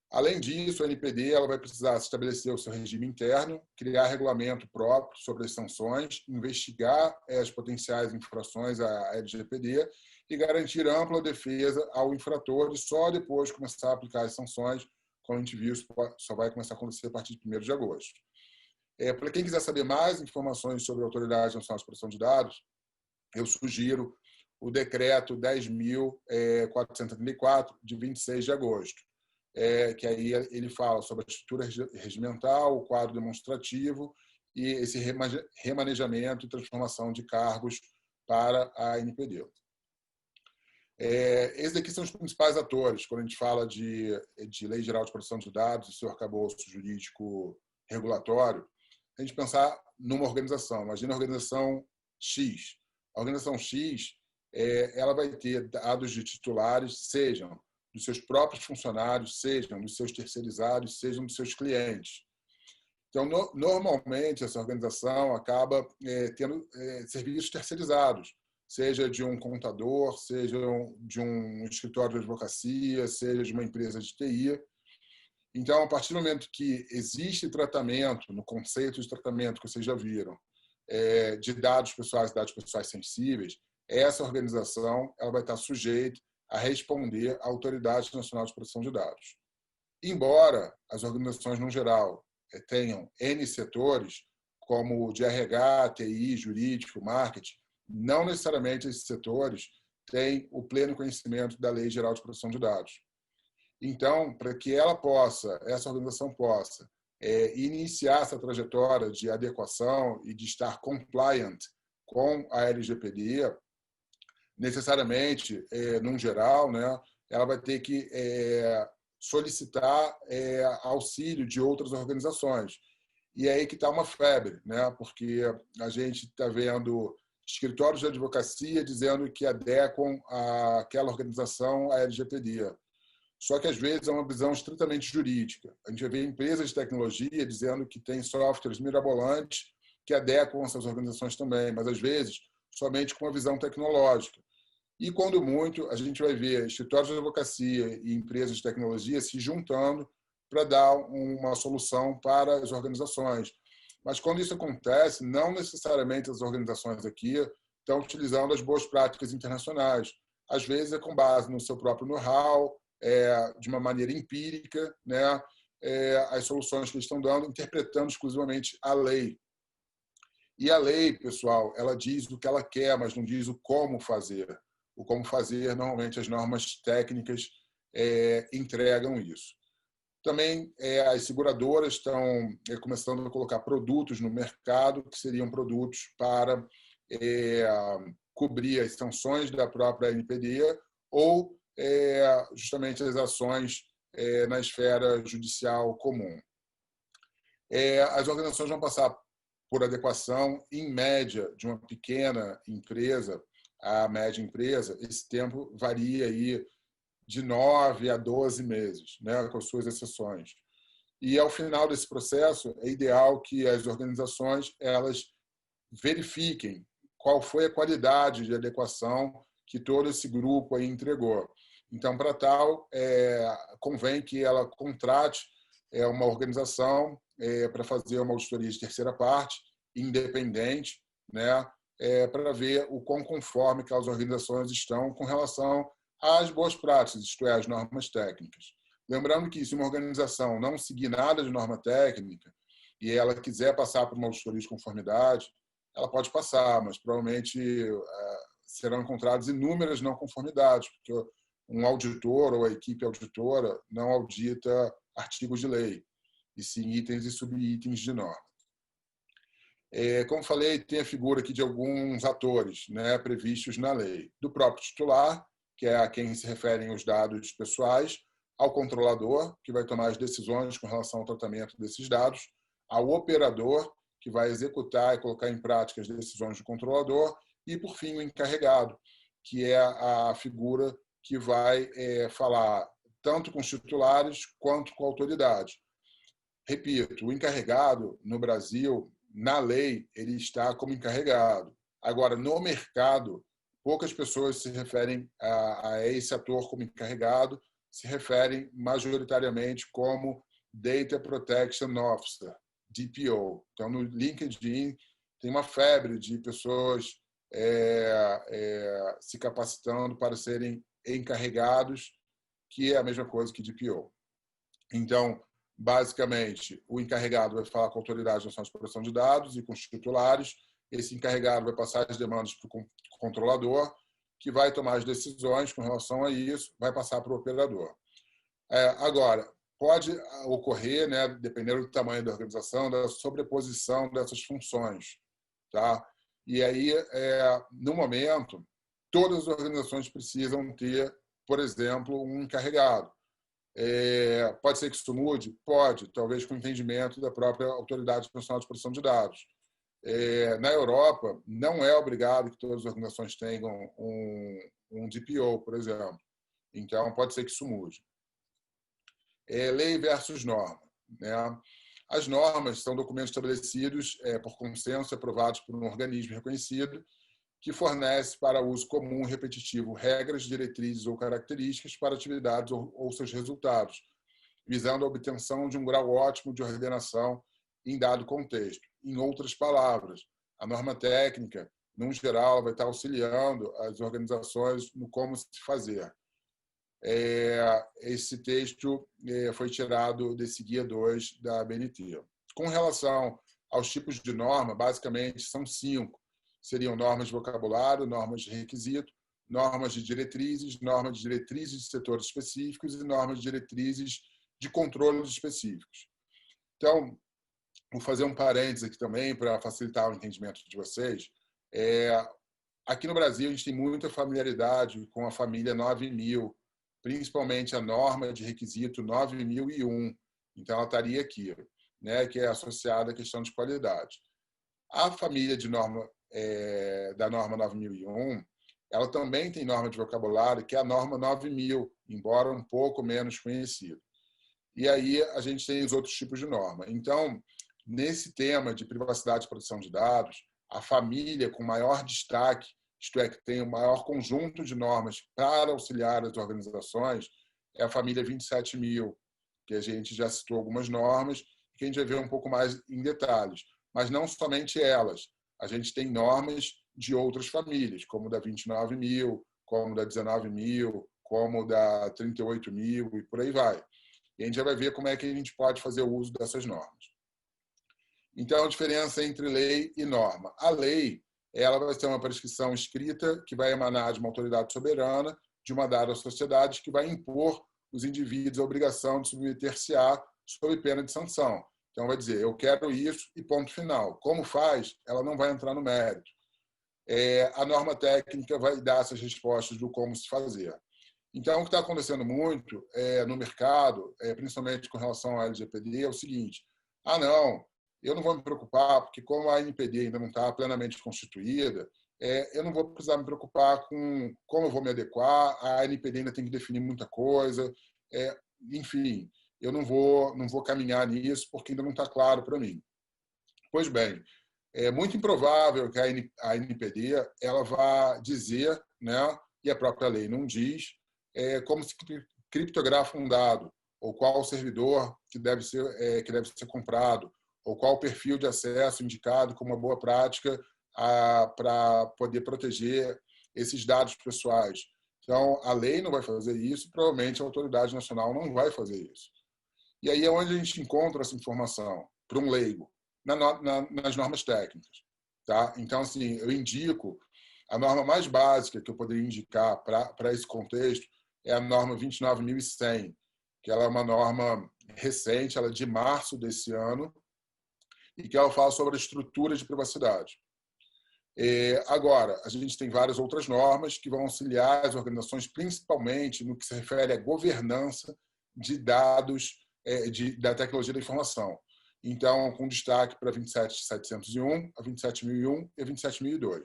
Além disso, a NPD ela vai precisar estabelecer o seu regime interno, criar regulamento próprio sobre as sanções, investigar as potenciais infrações à LGPD e garantir ampla defesa ao infrator e só depois começar a aplicar as sanções, como a gente viu, isso só vai começar a acontecer a partir de 1º de agosto. Para quem quiser saber mais informações sobre a Autoridade Nacional de Proteção de Dados, eu sugiro o decreto 10.434, de 26 de agosto, que aí ele fala sobre a estrutura regimental, o quadro demonstrativo e esse remanejamento e transformação de cargos para a NPD. Esses aqui são os principais atores, quando a gente fala de Lei Geral de Proteção de Dados e seu arcabouço jurídico regulatório, a gente pensar numa organização. Imagina a organização X. A organização X ela vai ter dados de titulares, sejam dos seus próprios funcionários, sejam dos seus terceirizados, sejam dos seus clientes. Então, normalmente, essa organização acaba tendo serviços terceirizados, seja de um contador, seja de um escritório de advocacia, seja de uma empresa de TI. Então, a partir do momento que existe tratamento, no conceito de tratamento que vocês já viram, de dados pessoais sensíveis, essa organização ela vai estar sujeita a responder à Autoridade Nacional de Proteção de Dados. Embora as organizações, no geral, tenham N setores, como o de RH, TI, jurídico, marketing, não necessariamente esses setores têm o pleno conhecimento da Lei Geral de Proteção de Dados. Então, para que essa organização possa iniciar essa trajetória de adequação e de estar compliant com a LGPD, necessariamente, num geral, né, ela vai ter que solicitar auxílio de outras organizações. E é aí que está uma febre, né, porque a gente está vendo escritórios de advocacia dizendo que adequam àquela organização à LGPD. Só que, às vezes, é uma visão estritamente jurídica. A gente vê empresas de tecnologia dizendo que tem softwares mirabolantes que adequam essas organizações também, mas, às vezes, somente com uma visão tecnológica. E, quando muito, a gente vai ver escritórios de advocacia e empresas de tecnologia se juntando para dar uma solução para as organizações. Mas quando isso acontece, não necessariamente as organizações aqui estão utilizando as boas práticas internacionais. Às vezes é com base no seu próprio know-how, de uma maneira empírica, né, as soluções que eles estão dando, interpretando exclusivamente a lei. E a lei, pessoal, ela diz o que ela quer, mas não diz o como fazer. O como fazer, normalmente, as normas técnicas entregam isso. Também as seguradoras estão começando a colocar produtos no mercado que seriam produtos para cobrir as sanções da própria NPD ou justamente as ações na esfera judicial comum. As organizações vão passar por adequação, em média, de uma pequena empresa à média empresa. Esse tempo varia aí de 9 a 12 meses, né, com suas exceções. E, ao final desse processo, é ideal que as organizações elas verifiquem qual foi a qualidade de adequação que todo esse grupo aí entregou. Então, para tal, convém que ela contrate uma organização para fazer uma auditoria de terceira parte, independente, né, para ver o quão conforme que as organizações estão com relação às boas práticas, isto é, às normas técnicas. Lembrando que, se uma organização não seguir nada de norma técnica e ela quiser passar por uma auditoria de conformidade, ela pode passar, mas provavelmente serão encontradas inúmeras não conformidades, porque um auditor ou a equipe auditora não audita artigos de lei, e sim itens e subitens de norma. Como falei, tem a figura aqui de alguns atores, né, previstos na lei. Do próprio titular, que é a quem se referem os dados pessoais, ao controlador, que vai tomar as decisões com relação ao tratamento desses dados, ao operador, que vai executar e colocar em prática as decisões do controlador, e, por fim, o encarregado, que é a figura que vai falar tanto com os titulares quanto com a autoridade. Repito, o encarregado, no Brasil, na lei, ele está como encarregado. Agora, no mercado, poucas pessoas se referem a esse ator como encarregado, se referem majoritariamente como Data Protection Officer, DPO. Então, no LinkedIn, tem uma febre de pessoas se capacitando para serem encarregados, que é a mesma coisa que DPO. Então, basicamente, o encarregado vai falar com a Autoridade Nacional de Proteção de Dados e com os titulares. Esse encarregado vai passar as demandas para o controlador, que vai tomar as decisões com relação a isso, vai passar para o operador. Agora, pode ocorrer, né, dependendo do tamanho da organização, da sobreposição dessas funções. Tá? E aí, no momento, todas as organizações precisam ter, por exemplo, um encarregado. Pode ser que isso mude? Pode, talvez com entendimento da própria Autoridade Nacional de Proteção de Dados. Na Europa, não é obrigado que todas as organizações tenham um DPO, por exemplo. Então, pode ser que isso mude. Lei versus norma, né? As normas são documentos estabelecidos por consenso, aprovados por um organismo reconhecido, que fornece para uso comum e repetitivo regras, diretrizes ou características para atividades ou seus resultados, visando a obtenção de um grau ótimo de ordenação em dado contexto. Em outras palavras, a norma técnica, no geral, vai estar auxiliando as organizações no como se fazer. Esse texto foi tirado desse Guia 2 da ABNT. Com relação aos tipos de norma, basicamente são 5. Seriam normas de vocabulário, normas de requisito, normas de diretrizes de setores específicos e normas de diretrizes de controles específicos. Então, vou fazer um parênteses aqui também para facilitar o entendimento de vocês. Aqui no Brasil, a gente tem muita familiaridade com a família 9000, principalmente a norma de requisito 9001. Então, ela estaria aqui, né, que é associada à questão de qualidade. A família de norma da norma 9001, ela também tem norma de vocabulário, que é a norma 9000, embora um pouco menos conhecida. E aí a gente tem os outros tipos de norma. Então, nesse tema de privacidade e proteção de dados, a família com maior destaque, isto é, que tem o maior conjunto de normas para auxiliar as organizações, é a família 27000, que a gente já citou algumas normas, que a gente vai ver um pouco mais em detalhes. mas não somente elas. A gente tem normas de outras famílias, como da 29.000, como da 19.000, como da 38.000 e por aí vai. E a gente já vai ver como é que a gente pode fazer o uso dessas normas. Então, a diferença entre lei e norma. A lei, ela vai ser uma prescrição escrita que vai emanar de uma autoridade soberana, de uma dada sociedade, que vai impor os indivíduos a obrigação de submeter-se-á sob pena de sanção. Então, vai dizer, eu quero isso e ponto final. Como faz? Ela não vai entrar no mérito. A norma técnica vai dar essas respostas do como se fazer. Então, o que está acontecendo muito no mercado, principalmente com relação à LGPD, é o seguinte: não, eu não vou me preocupar, porque como a NPD ainda não está plenamente constituída, eu não vou precisar me preocupar com como eu vou me adequar, a NPD ainda tem que definir muita coisa, enfim, eu não vou caminhar nisso, porque ainda não está claro para mim. Pois bem, é muito improvável que a NPD ela vá dizer, né, e a própria lei não diz, como se criptografa um dado, ou qual servidor que deve ser comprado, ou qual o perfil de acesso indicado como uma boa prática para poder proteger esses dados pessoais. Então, a lei não vai fazer isso, provavelmente a autoridade nacional não vai fazer isso. E aí é onde a gente encontra essa informação, para um leigo, nas normas técnicas. Tá? Então, assim, eu indico, a norma mais básica que eu poderia indicar para esse contexto é a norma 29.100, que ela é uma norma recente, ela é de março desse ano, e que ela fala sobre a estrutura de privacidade. Agora, a gente tem várias outras normas que vão auxiliar as organizações, principalmente no que se refere à governança de dados da tecnologia da informação. Então, com destaque para 27.701, a 27.001 e a 27.002.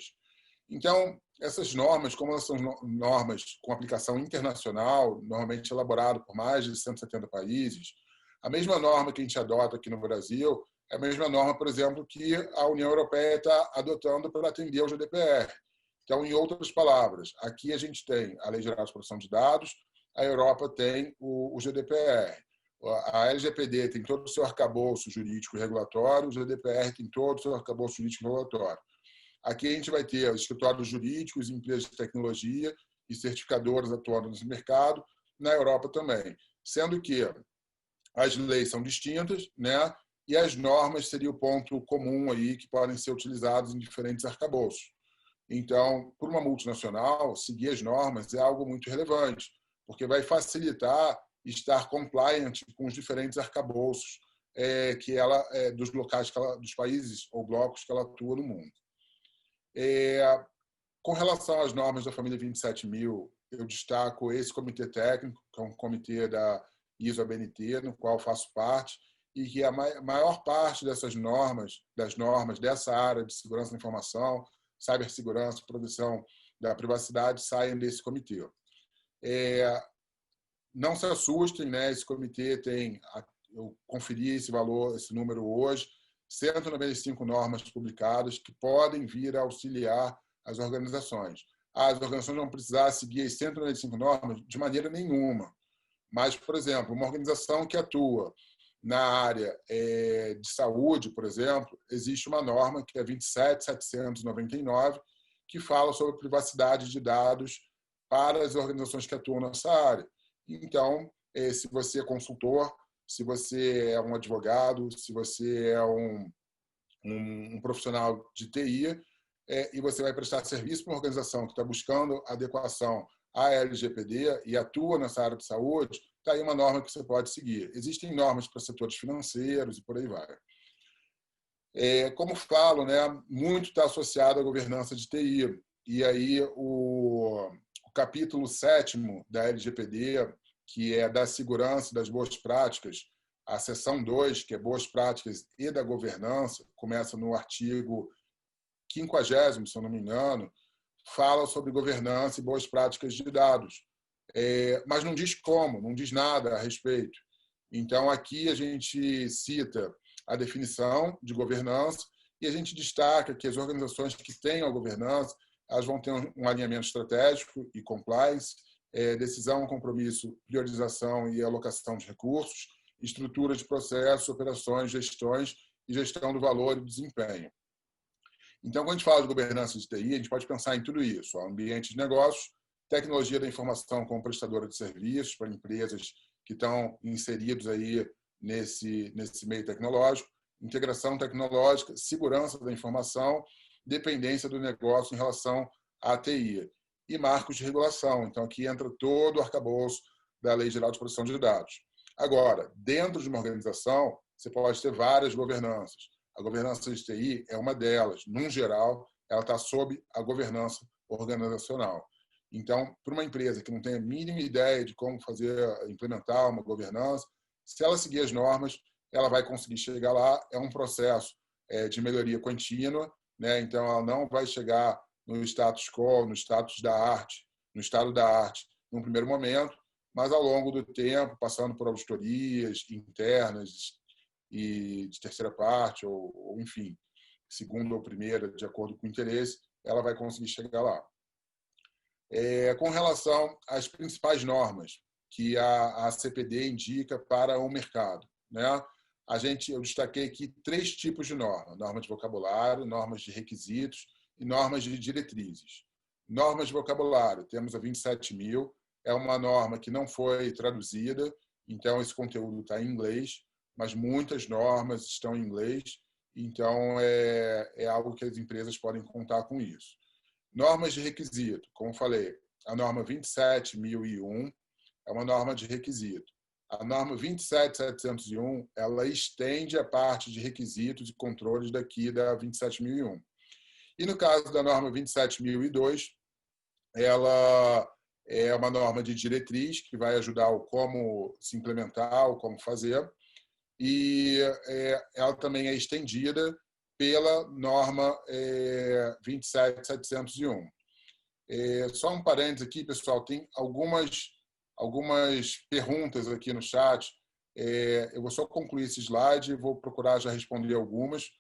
Então, essas normas, como elas são normas com aplicação internacional, normalmente elaboradas por mais de 170 países, a mesma norma que a gente adota aqui no Brasil é a mesma norma, por exemplo, que a União Europeia está adotando para atender ao GDPR. Então, em outras palavras, aqui a gente tem a Lei Geral de Proteção de Dados, a Europa tem o GDPR. A LGPD tem todo o seu arcabouço jurídico e regulatório, o GDPR tem todo o seu arcabouço jurídico e regulatório. Aqui a gente vai ter escritórios jurídicos, empresas de tecnologia e certificadoras atuando nesse mercado, na Europa também. Sendo que as leis são distintas, né? E as normas seria o ponto comum aí que podem ser utilizados em diferentes arcabouços. Então, por uma multinacional, seguir as normas é algo muito relevante, porque vai facilitar estar compliant com os diferentes arcabouços dos locais dos países ou blocos que ela atua no mundo. Com relação às normas da família 27.000, eu destaco esse comitê técnico, que é um comitê da ISO-ABNT, no qual faço parte, e que a maior parte das normas dessa área de segurança da informação, cibersegurança, proteção da privacidade, saem desse comitê. Não se assustem, né? Esse comitê tem, eu conferi esse valor, esse número hoje, 195 normas publicadas que podem vir a auxiliar as organizações. As organizações vão precisar seguir as 195 normas de maneira nenhuma. Mas, por exemplo, uma organização que atua na área de saúde, por exemplo, existe uma norma que é 27.799, que fala sobre privacidade de dados para as organizações que atuam nessa área. Então, se você é consultor, se você é um advogado, se você é um profissional de TI, e você vai prestar serviço para uma organização que está buscando adequação à LGPD e atua nessa área de saúde, está aí uma norma que você pode seguir. Existem normas para setores financeiros e por aí vai. Como falo, né, muito está associado à governança de TI. E aí o capítulo 7º da LGPD, que é da segurança e das boas práticas, a seção 2, que é boas práticas e da governança, começa no artigo 50º, se eu não me engano, fala sobre governança e boas práticas de dados. Mas não diz como, não diz nada a respeito. Então, aqui a gente cita a definição de governança e a gente destaca que as organizações que tenham a governança, elas vão ter um alinhamento estratégico e compliance, decisão, compromisso, priorização e alocação de recursos, estrutura de processos, operações, gestões e gestão do valor e do desempenho. Então, quando a gente fala de governança de TI, a gente pode pensar em tudo isso: ambiente de negócios, tecnologia da informação como prestadora de serviços para empresas que estão inseridos aí nesse meio tecnológico, integração tecnológica, segurança da informação, dependência do negócio em relação à TI e marcos de regulação. Então, aqui entra todo o arcabouço da Lei Geral de Proteção de Dados. Agora, dentro de uma organização, você pode ter várias governanças. A governança de TI é uma delas. Num geral, ela está sob a governança organizacional. Então, para uma empresa que não tem a mínima ideia de como implementar uma governança, se ela seguir as normas, ela vai conseguir chegar lá. É um processo de melhoria contínua, né? Então, ela não vai chegar no status quo, no status da arte, no estado da arte, num primeiro momento, mas ao longo do tempo, passando por auditorias internas e de terceira parte, ou enfim, segunda ou primeira, de acordo com o interesse, ela vai conseguir chegar lá. Com relação às principais normas que a CPD indica para o mercado, né? Eu destaquei aqui 3 tipos de norma: norma de vocabulário, normas de requisitos e normas de diretrizes. Normas de vocabulário, temos a 27.000, é uma norma que não foi traduzida, então esse conteúdo está em inglês, mas muitas normas estão em inglês, então é algo que as empresas podem contar com isso. Normas de requisito, como falei, a norma 27.001 é uma norma de requisito. A norma 27.701, ela estende a parte de requisitos e controles daqui da 27.001. E no caso da norma 27.002, ela é uma norma de diretriz que vai ajudar o como se implementar, o como fazer, e ela também é estendida pela norma 27.701. Só um parênteses aqui, pessoal, tem algumas perguntas aqui no chat. Eu vou só concluir esse slide e vou procurar já responder algumas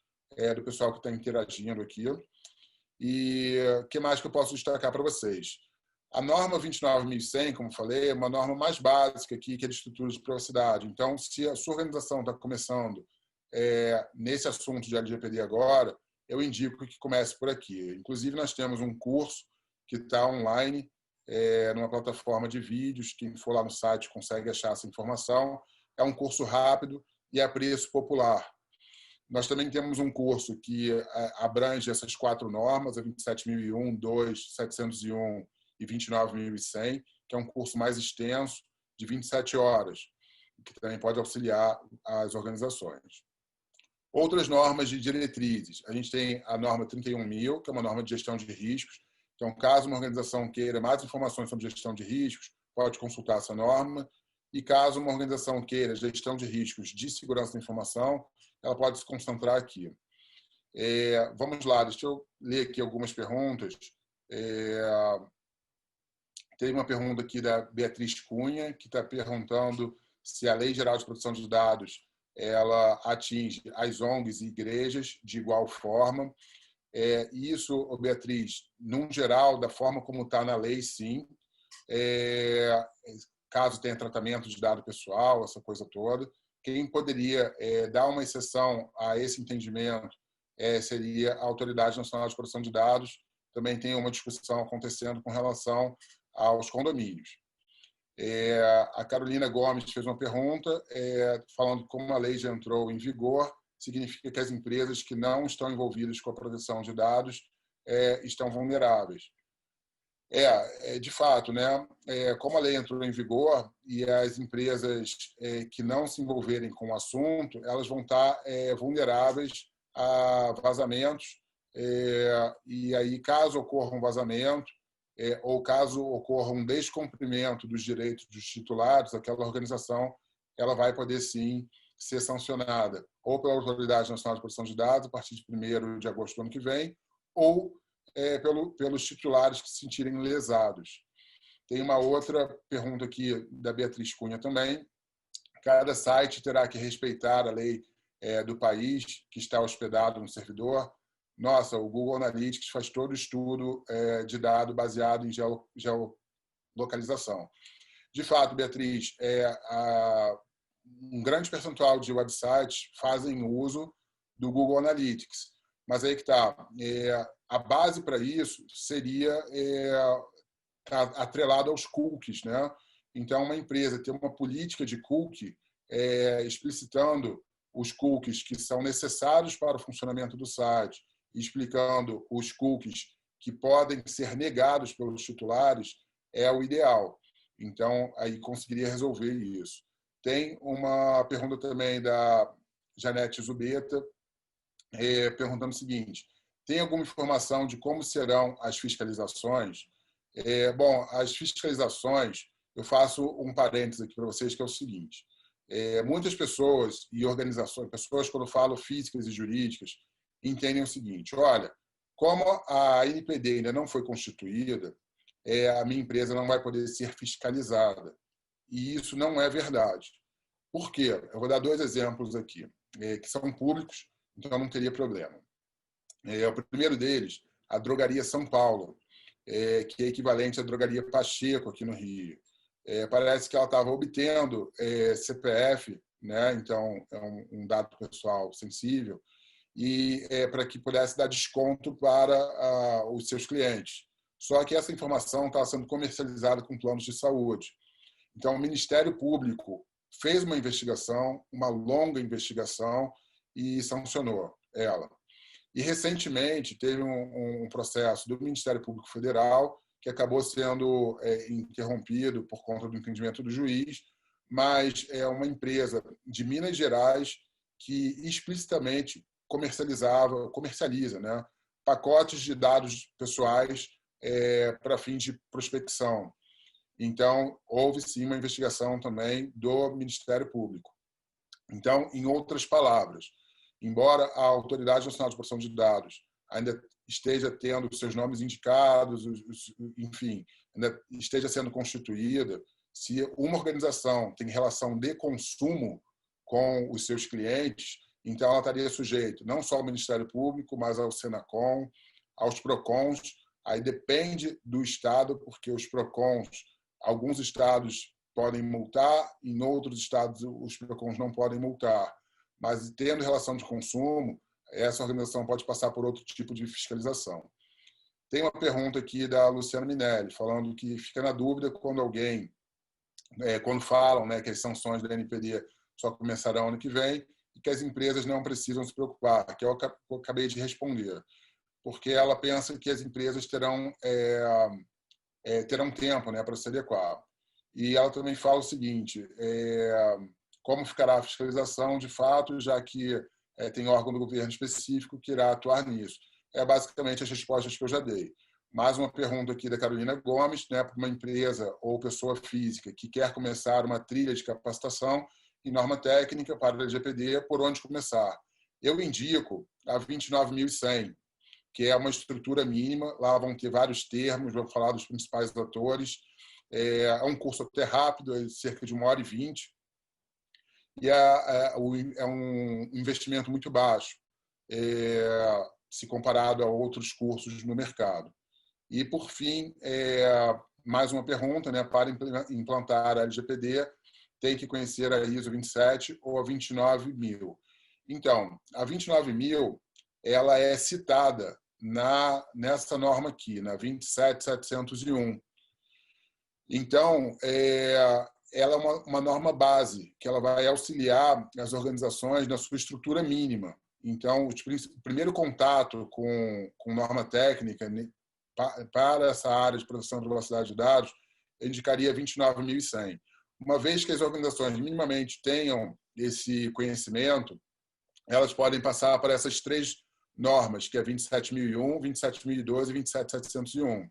do pessoal que está interagindo aqui. E o que mais que eu posso destacar para vocês? A norma 29.100, como falei, é uma norma mais básica aqui, que é de estrutura de privacidade. Então, se a sua organização está começando nesse assunto de LGPD agora, eu indico que comece por aqui. Inclusive, nós temos um curso que está online, numa plataforma de vídeos. Quem for lá no site consegue achar essa informação. É um curso rápido e a preço popular. Nós também temos um curso que abrange essas 4 normas, a 27.001, 2, 701 e 29.100, que é um curso mais extenso, de 27 horas, que também pode auxiliar as organizações. Outras normas de diretrizes. A gente tem a norma 31.000, que é uma norma de gestão de riscos. Então, caso uma organização queira mais informações sobre gestão de riscos, pode consultar essa norma. E caso uma organização queira gestão de riscos de segurança da informação, ela pode se concentrar aqui. Vamos lá, deixa eu ler aqui algumas perguntas. Tem uma pergunta aqui da Beatriz Cunha, que está perguntando se a Lei Geral de Proteção de Dados ela atinge as ONGs e igrejas de igual forma. Isso, Beatriz, num geral, da forma como está na lei, sim. Caso tenha tratamento de dado pessoal, essa coisa toda. Quem poderia dar uma exceção a esse entendimento seria a Autoridade Nacional de Proteção de Dados. Também tem uma discussão acontecendo com relação aos condomínios. A Carolina Gomes fez uma pergunta falando como a lei já entrou em vigor, significa que as empresas que não estão envolvidas com a proteção de dados estão vulneráveis. De fato, né? Como a lei entrou em vigor e as empresas que não se envolverem com o assunto, elas vão estar vulneráveis a vazamentos. E aí, caso ocorra um vazamento ou caso ocorra um descumprimento dos direitos dos titulares, aquela organização ela vai poder, sim, ser sancionada ou pela Autoridade Nacional de Proteção de Dados a partir de 1º de agosto do ano que vem, ou pelos titulares que se sentirem lesados. Tem uma outra pergunta aqui da Beatriz Cunha também. Cada site terá que respeitar a lei do país que está hospedado no servidor. Nossa, o Google Analytics faz todo o estudo de dado baseado em geolocalização. De fato, Beatriz, um grande percentual de websites fazem uso do Google Analytics. Mas aí que está. A base para isso seria atrelado aos cookies, né? Então, uma empresa ter uma política de cookie explicitando os cookies que são necessários para o funcionamento do site, explicando os cookies que podem ser negados pelos titulares, é o ideal. Então, aí conseguiria resolver isso. Tem uma pergunta também da Janete Zubeta, perguntando o seguinte: tem alguma informação de como serão as fiscalizações? Bom, as fiscalizações, eu faço um parênteses aqui para vocês, que é o seguinte: muitas pessoas e organizações, pessoas, quando eu falo físicas e jurídicas, entendem o seguinte: olha, como a NPD ainda não foi constituída, a minha empresa não vai poder ser fiscalizada. E isso não é verdade. Por quê? Eu vou dar 2 exemplos aqui, que são públicos, então não teria problema. O primeiro deles, a Drogaria São Paulo, que é equivalente à Drogaria Pacheco, aqui no Rio. Parece que ela estava obtendo CPF, né? Então é um dado pessoal sensível, e para que pudesse dar desconto para os seus clientes. Só que essa informação estava sendo comercializada com planos de saúde. Então, o Ministério Público fez uma investigação, uma longa investigação, e sancionou ela. E, recentemente, teve um processo do Ministério Público Federal que acabou sendo interrompido por conta do entendimento do juiz, mas é uma empresa de Minas Gerais que explicitamente comercializa, né, pacotes de dados pessoais para fins de prospecção. Então, houve sim uma investigação também do Ministério Público. Então, em outras palavras, embora a Autoridade Nacional de Proteção de Dados ainda esteja tendo seus nomes indicados, enfim, ainda esteja sendo constituída, se uma organização tem relação de consumo com os seus clientes, então ela estaria sujeita não só ao Ministério Público, mas ao Senacom, aos PROCONs. Aí depende do estado, porque os PROCONs, alguns estados podem multar, em outros estados os PROCONs não podem multar. Mas, tendo relação de consumo, essa organização pode passar por outro tipo de fiscalização. Tem uma pergunta aqui da Luciana Minelli, falando que fica na dúvida quando alguém, quando falam, né, que as sanções da NPD só começarão ano que vem e que as empresas não precisam se preocupar, que eu acabei de responder. Porque ela pensa que as empresas terão tempo, né, para se adequar. E ela também fala o seguinte: como ficará a fiscalização de fato, já que tem órgão do governo específico que irá atuar nisso. Basicamente as respostas que eu já dei. Mais uma pergunta aqui da Carolina Gomes, né, para uma empresa ou pessoa física que quer começar uma trilha de capacitação em norma técnica para a LGPD, por onde começar? Eu indico a 29.100, que é uma estrutura mínima. Lá vão ter vários termos, vou falar dos principais atores. É um curso até rápido, cerca de 1h20, e é um investimento muito baixo, se comparado a outros cursos no mercado. E, por fim, mais uma pergunta, né, para implantar a LGPD, tem que conhecer a ISO 27 ou a 29.000. Então, a 29.000 ela é citada nessa norma aqui, na 27.701. Então, ela é uma norma base, que ela vai auxiliar as organizações na sua estrutura mínima. Então, o primeiro contato com norma técnica para essa área de proteção da privacidade de dados, eu indicaria 29.100. Uma vez que as organizações minimamente tenham esse conhecimento, elas podem passar para essas 3 normas, que é 27.001, 27.002 e 27.701.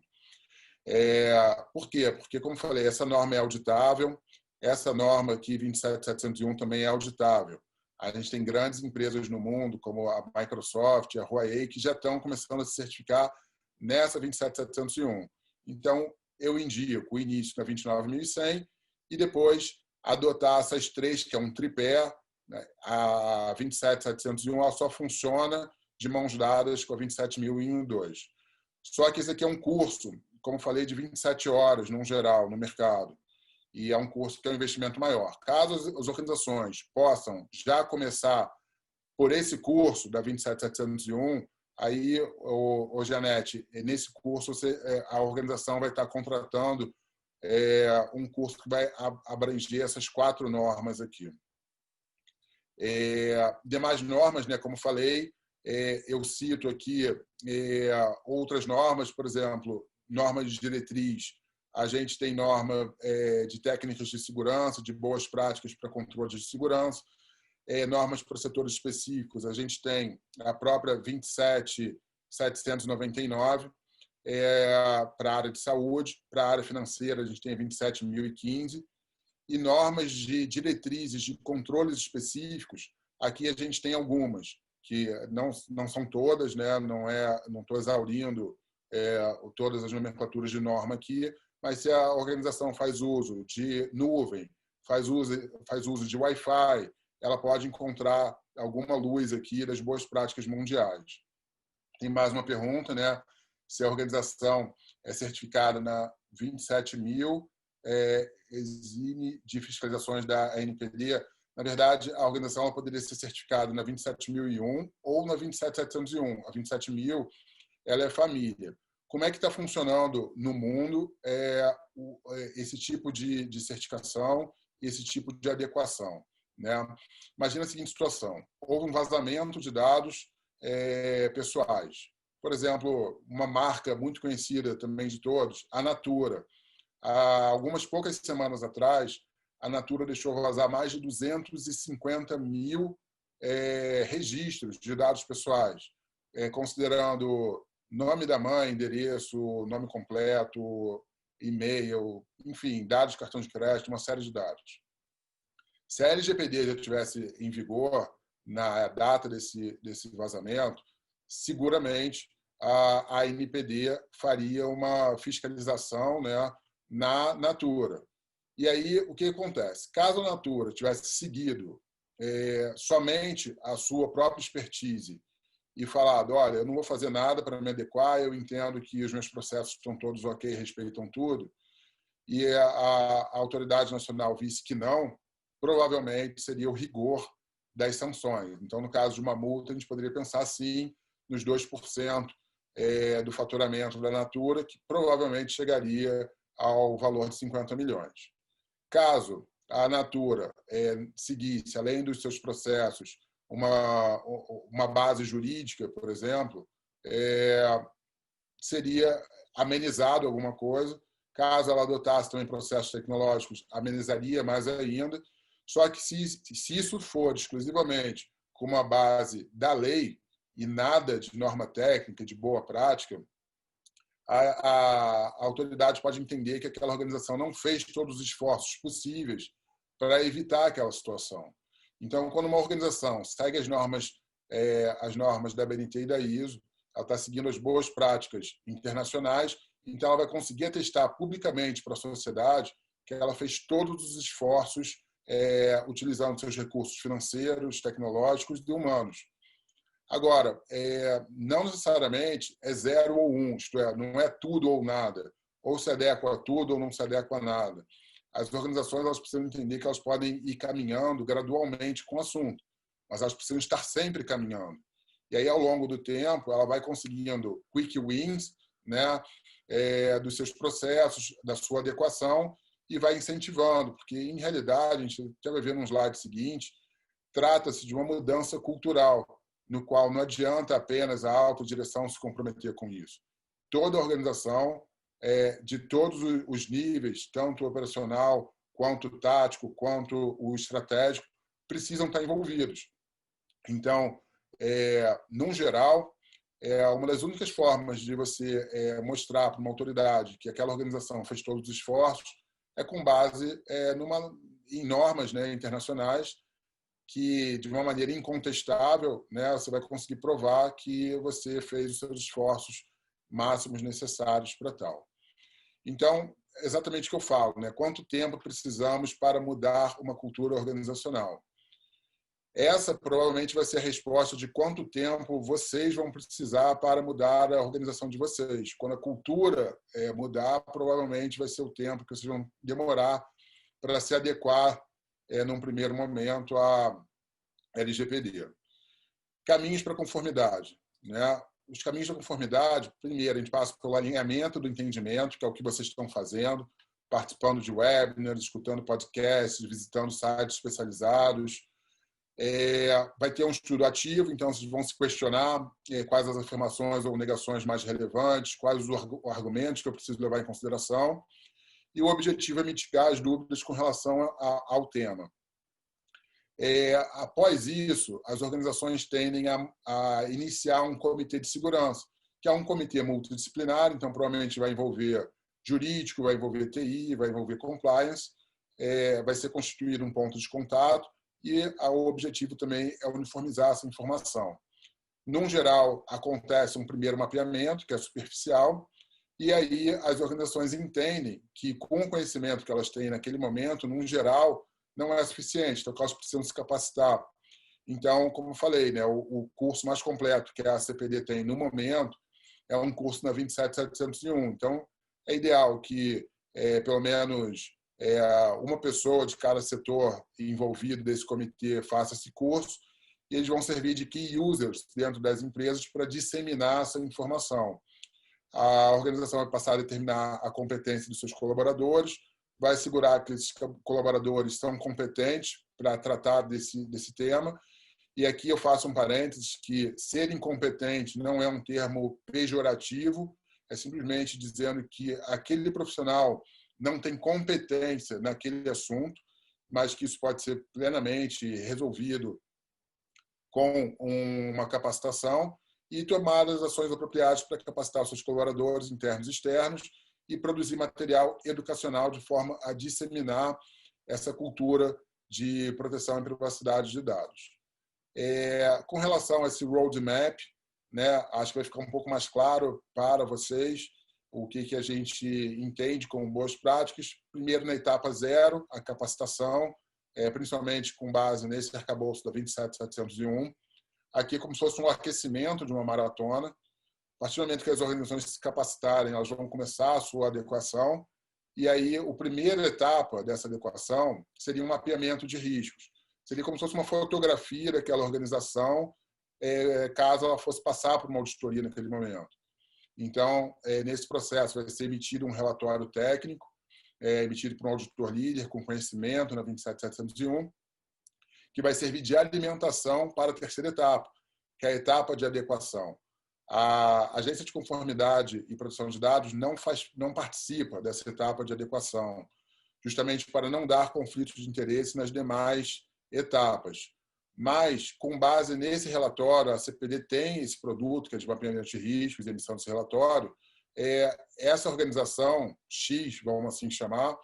Por quê? Porque, como falei, essa norma é auditável, essa norma aqui, 27.701, também é auditável. A gente tem grandes empresas no mundo, como a Microsoft, a Huawei, que já estão começando a se certificar nessa 27.701. Então, eu indico o início na 29.100 e depois adotar essas 3, que é um tripé, né? A 27.701 ela só funciona de mãos dadas com a 27.001. Só que esse aqui é um curso, como falei, de 27 horas, no geral, no mercado. E é um curso que é um investimento maior. Caso as organizações possam já começar por esse curso da 27701, aí, Janete, nesse curso a organização vai estar contratando um curso que vai abranger essas 4 normas aqui. Demais normas, né, como falei, eu cito aqui outras normas, por exemplo, norma de diretriz. A gente tem norma de técnicas de segurança, de boas práticas para controle de segurança, normas para setores específicos. A gente tem a própria 27799 para a área de saúde, para a área financeira a gente tem a 27015, e normas de diretrizes de controles específicos. Aqui a gente tem algumas, que não são todas, né? Não estou exaurindo todas as nomenclaturas de norma aqui, mas se a organização faz uso de nuvem, faz uso de Wi-Fi, ela pode encontrar alguma luz aqui das boas práticas mundiais. Tem mais uma pergunta, né? Se a organização é certificada na 27.000, exime de fiscalizações da ANPD. Na verdade, a organização ela poderia ser certificada na 27.001 ou na 27701. A 27.000 ela é família. Como é que está funcionando no mundo esse tipo de certificação, esse tipo de adequação, né? Imagina a seguinte situação: houve um vazamento de dados pessoais. Por exemplo, uma marca muito conhecida também de todos, a Natura. Há algumas poucas semanas atrás, a Natura deixou vazar mais de 250.000 registros de dados pessoais, considerando nome da mãe, endereço, nome completo, e-mail, enfim, dados de cartão de crédito, uma série de dados. Se a LGPD já estivesse em vigor na data desse vazamento, seguramente a ANPD faria uma fiscalização, né, na Natura. E aí, o que acontece? Caso a Natura tivesse seguido somente a sua própria expertise e falado, olha, eu não vou fazer nada para me adequar, eu entendo que os meus processos estão todos ok, respeitam tudo, e a autoridade nacional visse que não, provavelmente seria o rigor das sanções. Então, no caso de uma multa, a gente poderia pensar, sim, nos 2% do faturamento da Natura, que provavelmente chegaria ao valor de 50 milhões. Caso a Natura seguisse, além dos seus processos, uma base jurídica, por exemplo, seria amenizado alguma coisa. Caso ela adotasse também processos tecnológicos, amenizaria mais ainda. Só que se isso for exclusivamente com uma base da lei e nada de norma técnica, de boa prática, a autoridade pode entender que aquela organização não fez todos os esforços possíveis para evitar aquela situação. Então, quando uma organização segue as normas da BNT e da ISO, ela está seguindo as boas práticas internacionais, então ela vai conseguir atestar publicamente para a sociedade que ela fez todos os esforços utilizando seus recursos financeiros, tecnológicos e humanos. Agora, não necessariamente é 0 ou 1, isto é, não é tudo ou nada, ou se adequa a tudo ou não se adequa a nada. As organizações elas precisam entender que elas podem ir caminhando gradualmente com o assunto, mas elas precisam estar sempre caminhando. E aí, ao longo do tempo, ela vai conseguindo quick wins, né, dos seus processos, da sua adequação, e vai incentivando, porque, em realidade, a gente até vai ver no slide seguinte, trata-se de uma mudança cultural, no qual não adianta apenas a autodireção se comprometer com isso. Toda organização, de todos os níveis, tanto o operacional, quanto o tático, quanto o estratégico, precisam estar envolvidos. Então, no geral, uma das únicas formas de você mostrar para uma autoridade que aquela organização fez todos os esforços é com base em normas, né, internacionais, que, de uma maneira incontestável, né, você vai conseguir provar que você fez os seus esforços máximos necessários para tal. Então, exatamente o que eu falo, né? Quanto tempo precisamos para mudar uma cultura organizacional? Essa provavelmente vai ser a resposta de quanto tempo vocês vão precisar para mudar a organização de vocês. Quando a cultura mudar, provavelmente vai ser o tempo que vocês vão demorar para se adequar num primeiro momento, a LGPD. Caminhos para a conformidade, né? Os caminhos da conformidade, primeiro, a gente passa pelo alinhamento do entendimento, que é o que vocês estão fazendo, participando de webinars, escutando podcasts, visitando sites especializados. Vai ter um estudo ativo, então vocês vão se questionar quais as afirmações ou negações mais relevantes, quais os argumentos que eu preciso levar em consideração. E o objetivo é mitigar as dúvidas com relação ao tema. Após isso, as organizações tendem a iniciar um comitê de segurança, que é um comitê multidisciplinar, então provavelmente vai envolver jurídico, vai envolver TI, vai envolver compliance, vai ser constituído um ponto de contato e o objetivo também é uniformizar essa informação. Num geral, acontece um primeiro mapeamento, que é superficial, e aí as organizações entendem que com o conhecimento que elas têm naquele momento, num geral, não é suficiente, então elas precisam se capacitar. Então, como eu falei, né, o curso mais completo que a CPD tem no momento é um curso na 27701. Então, é ideal que pelo menos uma pessoa de cada setor envolvido desse comitê faça esse curso e eles vão servir de key users dentro das empresas para disseminar essa informação. A organização vai passar a determinar a competência dos seus colaboradores, vai assegurar que esses colaboradores são competentes para tratar desse tema. E aqui eu faço um parênteses que ser incompetente não é um termo pejorativo, é simplesmente dizendo que aquele profissional não tem competência naquele assunto, mas que isso pode ser plenamente resolvido com uma capacitação e tomar as ações apropriadas para capacitar os seus colaboradores internos e externos e produzir material educacional de forma a disseminar essa cultura de proteção e privacidade de dados. Com relação a esse roadmap, né, acho que vai ficar um pouco mais claro para vocês o que a gente entende como boas práticas. Primeiro, na etapa 0, a capacitação, principalmente com base nesse arcabouço da 27701. Aqui é como se fosse um aquecimento de uma maratona. A partir do momento que as organizações se capacitarem, elas vão começar a sua adequação. E aí, a primeira etapa dessa adequação seria um mapeamento de riscos. Seria como se fosse uma fotografia daquela organização, caso ela fosse passar por uma auditoria naquele momento. Então, nesse processo, vai ser emitido um relatório técnico, emitido por um auditor líder com conhecimento na 27701, que vai servir de alimentação para a terceira etapa, que é a etapa de adequação. A Agência de Conformidade e Proteção de Dados não participa dessa etapa de adequação, justamente para não dar conflitos de interesse nas demais etapas. Mas, com base nesse relatório, a CPD tem esse produto, que é de mapeamento de riscos e emissão desse relatório. Essa organização X, vamos assim chamar,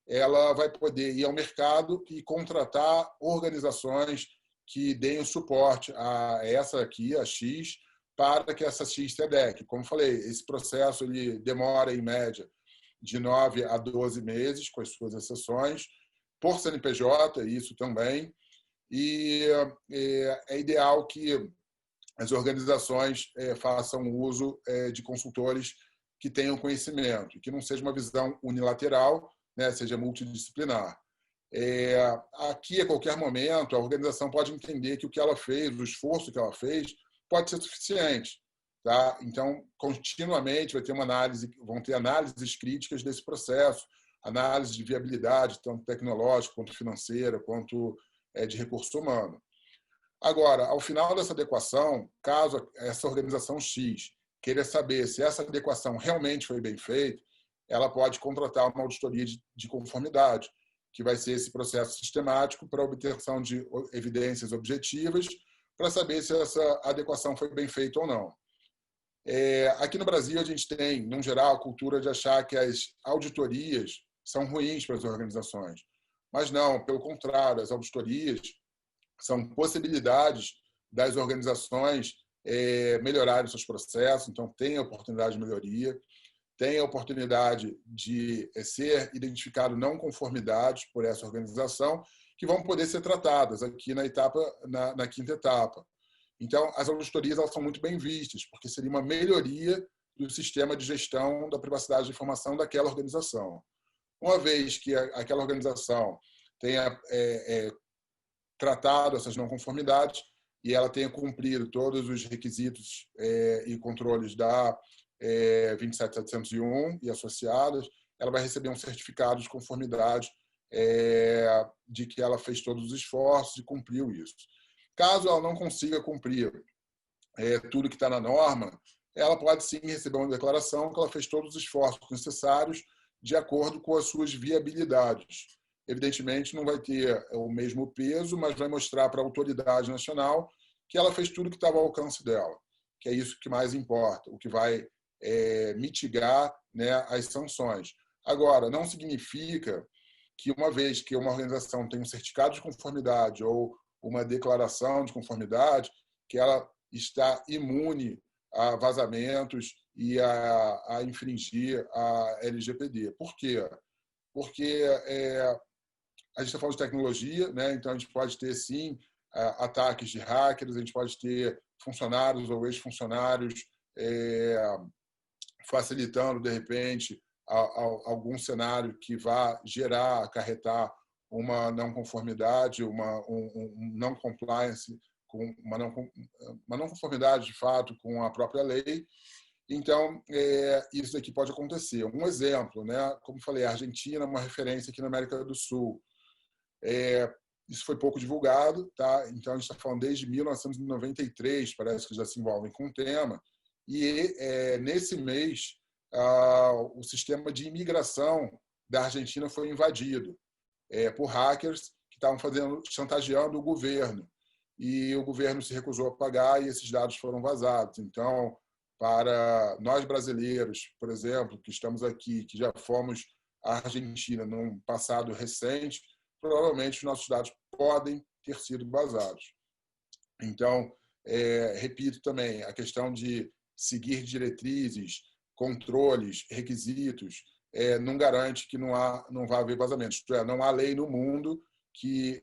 ela vai poder ir ao mercado e contratar organizações que deem o suporte a essa aqui, a X, para que essa X se adeque. Como falei, esse processo ele demora, em média, de 9 a 12 meses, com as suas exceções, por CNPJ, isso também, e é ideal que as organizações façam uso de consultores que tenham conhecimento, que não seja uma visão unilateral, né, seja multidisciplinar. Aqui, a qualquer momento, a organização pode entender que o que ela fez, o esforço que ela fez, pode ser suficiente. Tá? Então, continuamente vão ter análises críticas desse processo, análise de viabilidade, tanto tecnológica, quanto financeira, quanto de recurso humano. Agora, ao final dessa adequação, caso essa organização X queira saber se essa adequação realmente foi bem feita, ela pode contratar uma auditoria de conformidade, que vai ser esse processo sistemático para a obtenção de evidências objetivas, para saber se essa adequação foi bem feita ou não. Aqui no Brasil, a gente tem, no geral, a cultura de achar que as auditorias são ruins para as organizações. Mas não, pelo contrário, as auditorias são possibilidades das organizações melhorarem seus processos, então tem a oportunidade de melhoria, tem a oportunidade de ser identificado não conformidades por essa organização, que vão poder ser tratadas aqui na quinta etapa. Então, as auditorias elas são muito bem vistas, porque seria uma melhoria do sistema de gestão da privacidade de informação daquela organização. Uma vez que aquela organização tenha tratado essas não conformidades, e ela tenha cumprido todos os requisitos e controles da 27701 e associadas, ela vai receber um certificado de conformidade de que ela fez todos os esforços e cumpriu isso. Caso ela não consiga cumprir tudo que está na norma, ela pode sim receber uma declaração que ela fez todos os esforços necessários de acordo com as suas viabilidades. Evidentemente, não vai ter o mesmo peso, mas vai mostrar para a autoridade nacional que ela fez tudo que estava ao alcance dela, que é isso que mais importa, o que vai mitigar, né, as sanções. Agora, não significa que uma vez que uma organização tem um certificado de conformidade ou uma declaração de conformidade, que ela está imune a vazamentos e a infringir a LGPD. Por quê? Porque a gente está falando de tecnologia, né? Então a gente pode ter, sim, ataques de hackers, a gente pode ter funcionários ou ex-funcionários facilitando, de repente, algum cenário que vá gerar, acarretar uma não conformidade, um não compliance, uma não conformidade, de fato, com a própria lei. Então, isso aqui pode acontecer. Um exemplo, né? Como falei, a Argentina é uma referência aqui na América do Sul. Isso foi pouco divulgado, tá? Então, a gente está falando desde 1993, parece que já se envolvem com o tema, e nesse mês, o sistema de imigração da Argentina foi invadido por hackers que estavam chantageando o governo. E o governo se recusou a pagar e esses dados foram vazados. Então, para nós brasileiros, por exemplo, que estamos aqui, que já fomos à Argentina num passado recente, provavelmente os nossos dados podem ter sido vazados. Então, repito também, a questão de seguir diretrizes, controles, requisitos, não garante que não vai haver vazamentos. Isto é, não há lei no mundo que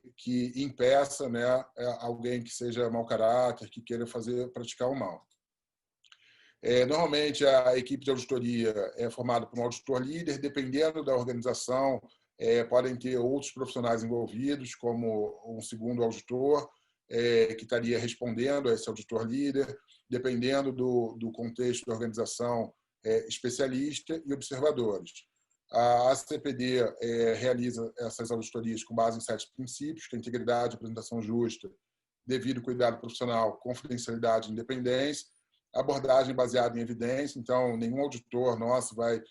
impeça, né, alguém que seja mau caráter, que queira praticar o mal. Normalmente, a equipe de auditoria é formada por um auditor líder, dependendo da organização, podem ter outros profissionais envolvidos, como um segundo auditor, que estaria respondendo a esse auditor líder, dependendo do contexto da organização, especialista e observadores. A ACPD realiza essas auditorias com base em 7 princípios, que é integridade, apresentação justa, devido cuidado profissional, confidencialidade e independência, abordagem baseada em evidência. Então, nenhum auditor nosso vai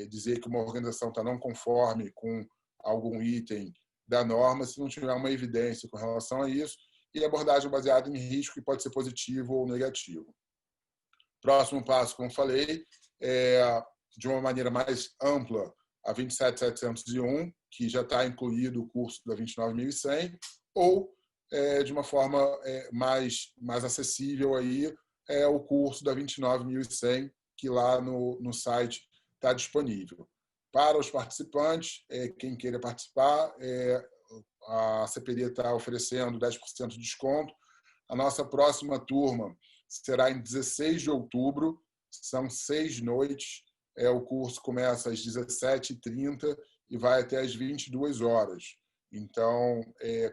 dizer que uma organização está não conforme com algum item da norma se não tiver uma evidência com relação a isso, e abordagem baseada em risco, que pode ser positivo ou negativo. Próximo passo, como falei, de uma maneira mais ampla, a 27701, que já está incluído o curso da 29100, ou de uma forma mais acessível aí, o curso da 29100, que lá no site está disponível. Para os participantes, quem queira participar, a CPD está oferecendo 10% de desconto. A nossa próxima turma será em 16 de outubro, são 6 noites. O curso começa às 17h30 e vai até às 22 horas. Então,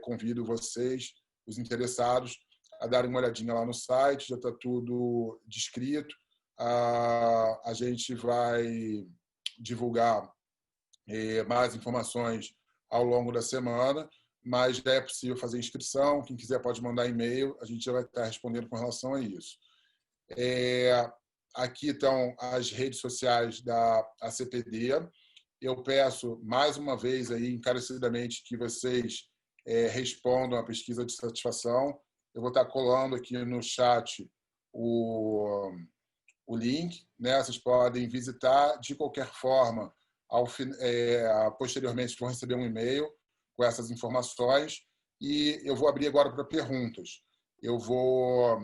convido vocês, os interessados, a darem uma olhadinha lá no site, já está tudo descrito. A gente vai divulgar mais informações ao longo da semana, mas já é possível fazer inscrição. Quem quiser pode mandar e-mail, a gente já vai estar respondendo com relação a isso. Aqui estão as redes sociais da ACPD. Eu peço, mais uma vez, aí, encarecidamente, que vocês respondam a pesquisa de satisfação. Eu vou estar colando aqui no chat o link, né? Vocês podem visitar. De qualquer forma, posteriormente vão receber um e-mail com essas informações, e eu vou abrir agora para perguntas. Eu vou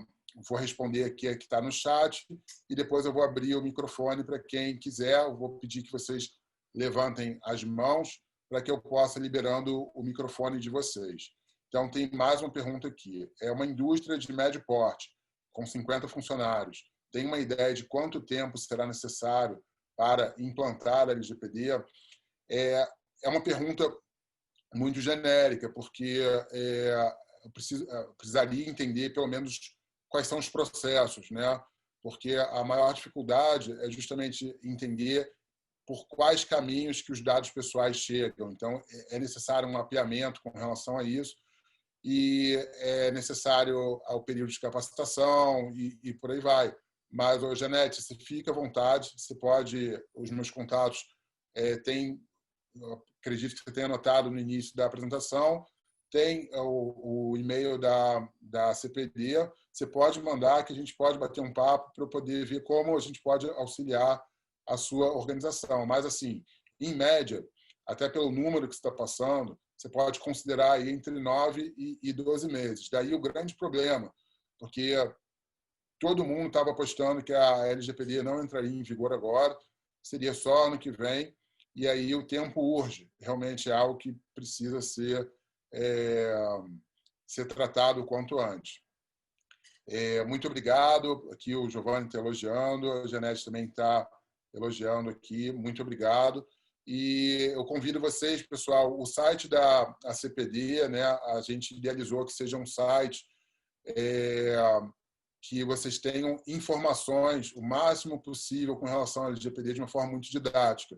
responder aqui que está no chat, e depois eu vou abrir o microfone para quem quiser. Eu vou pedir que vocês levantem as mãos para que eu possa liberando o microfone de vocês. Então, tem mais uma pergunta aqui. É uma indústria de médio porte, com 50 funcionários. Tem uma ideia de quanto tempo será necessário para implantar a LGPD? É uma pergunta muito genérica, porque precisaria entender, pelo menos, quais são os processos, né? Porque a maior dificuldade é justamente entender por quais caminhos que os dados pessoais chegam. Então, é necessário um mapeamento com relação a isso e é necessário o período de capacitação e por aí vai. Mas, Janete, você fica à vontade, você pode, os meus contatos acredito que você tenha anotado no início da apresentação, tem o e-mail da CPD, você pode mandar que a gente pode bater um papo para eu poder ver como a gente pode auxiliar a sua organização. Mas, assim, em média, até pelo número que você está passando, você pode considerar aí entre 9 e 12 meses. Daí o grande problema, porque todo mundo estava apostando que a LGPD não entraria em vigor agora, seria só ano que vem, e aí o tempo urge. Realmente é algo que precisa ser tratado o quanto antes. Muito obrigado. Aqui o Giovanni está elogiando, a Janete também está elogiando aqui. Muito obrigado. E eu convido vocês, pessoal, o site da CPD, né, a gente idealizou que seja um site que vocês tenham informações o máximo possível com relação ao LGPD de uma forma muito didática.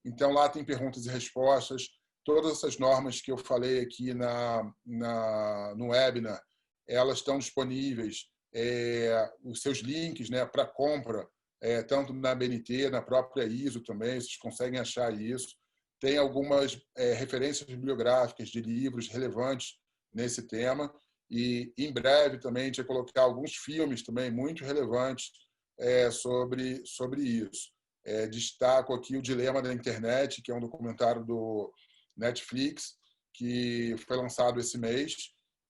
Então, lá tem perguntas e respostas, todas essas normas que eu falei aqui no webinar, elas estão disponíveis, os seus links, né, para compra, tanto na BNT, na própria ISO também, vocês conseguem achar isso. Tem algumas referências bibliográficas de livros relevantes nesse tema, e em breve também a gente vai colocar alguns filmes também muito relevantes sobre isso. Destaco aqui o Dilema da Internet, que é um documentário do Netflix, que foi lançado esse mês,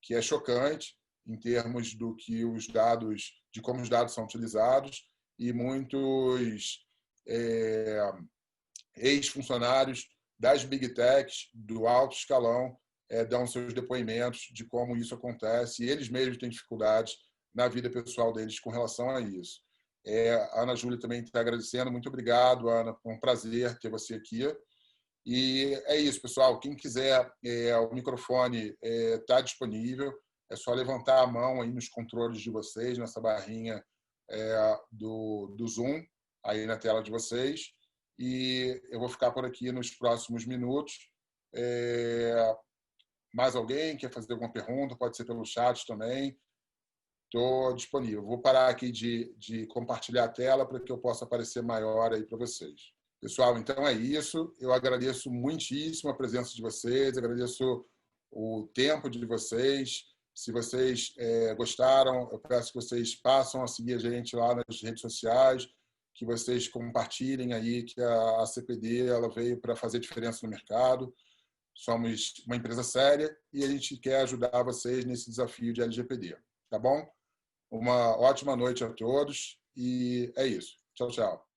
que é chocante em termos do que os dados, de como os dados são utilizados, e muitos ex-funcionários das Big Techs, do alto escalão, dão seus depoimentos de como isso acontece, e eles mesmos têm dificuldades na vida pessoal deles com relação a isso. A Ana Júlia também está agradecendo. Muito obrigado, Ana. É um prazer ter você aqui. E é isso, pessoal. Quem quiser, o microfone está disponível. É só levantar a mão aí nos controles de vocês, nessa barrinha do Zoom, aí na tela de vocês. E eu vou ficar por aqui nos próximos minutos. Mais alguém quer fazer alguma pergunta? Pode ser pelo chat também. Estou disponível. Vou parar aqui de compartilhar a tela para que eu possa aparecer maior aí para vocês. Pessoal, então é isso. Eu agradeço muitíssimo a presença de vocês, agradeço o tempo de vocês. Se vocês gostaram, eu peço que vocês passem a seguir a gente lá nas redes sociais, que vocês compartilhem aí que a CPD ela veio para fazer diferença no mercado. Somos uma empresa séria e a gente quer ajudar vocês nesse desafio de LGPD. Tá bom? Uma ótima noite a todos e é isso. Tchau, tchau.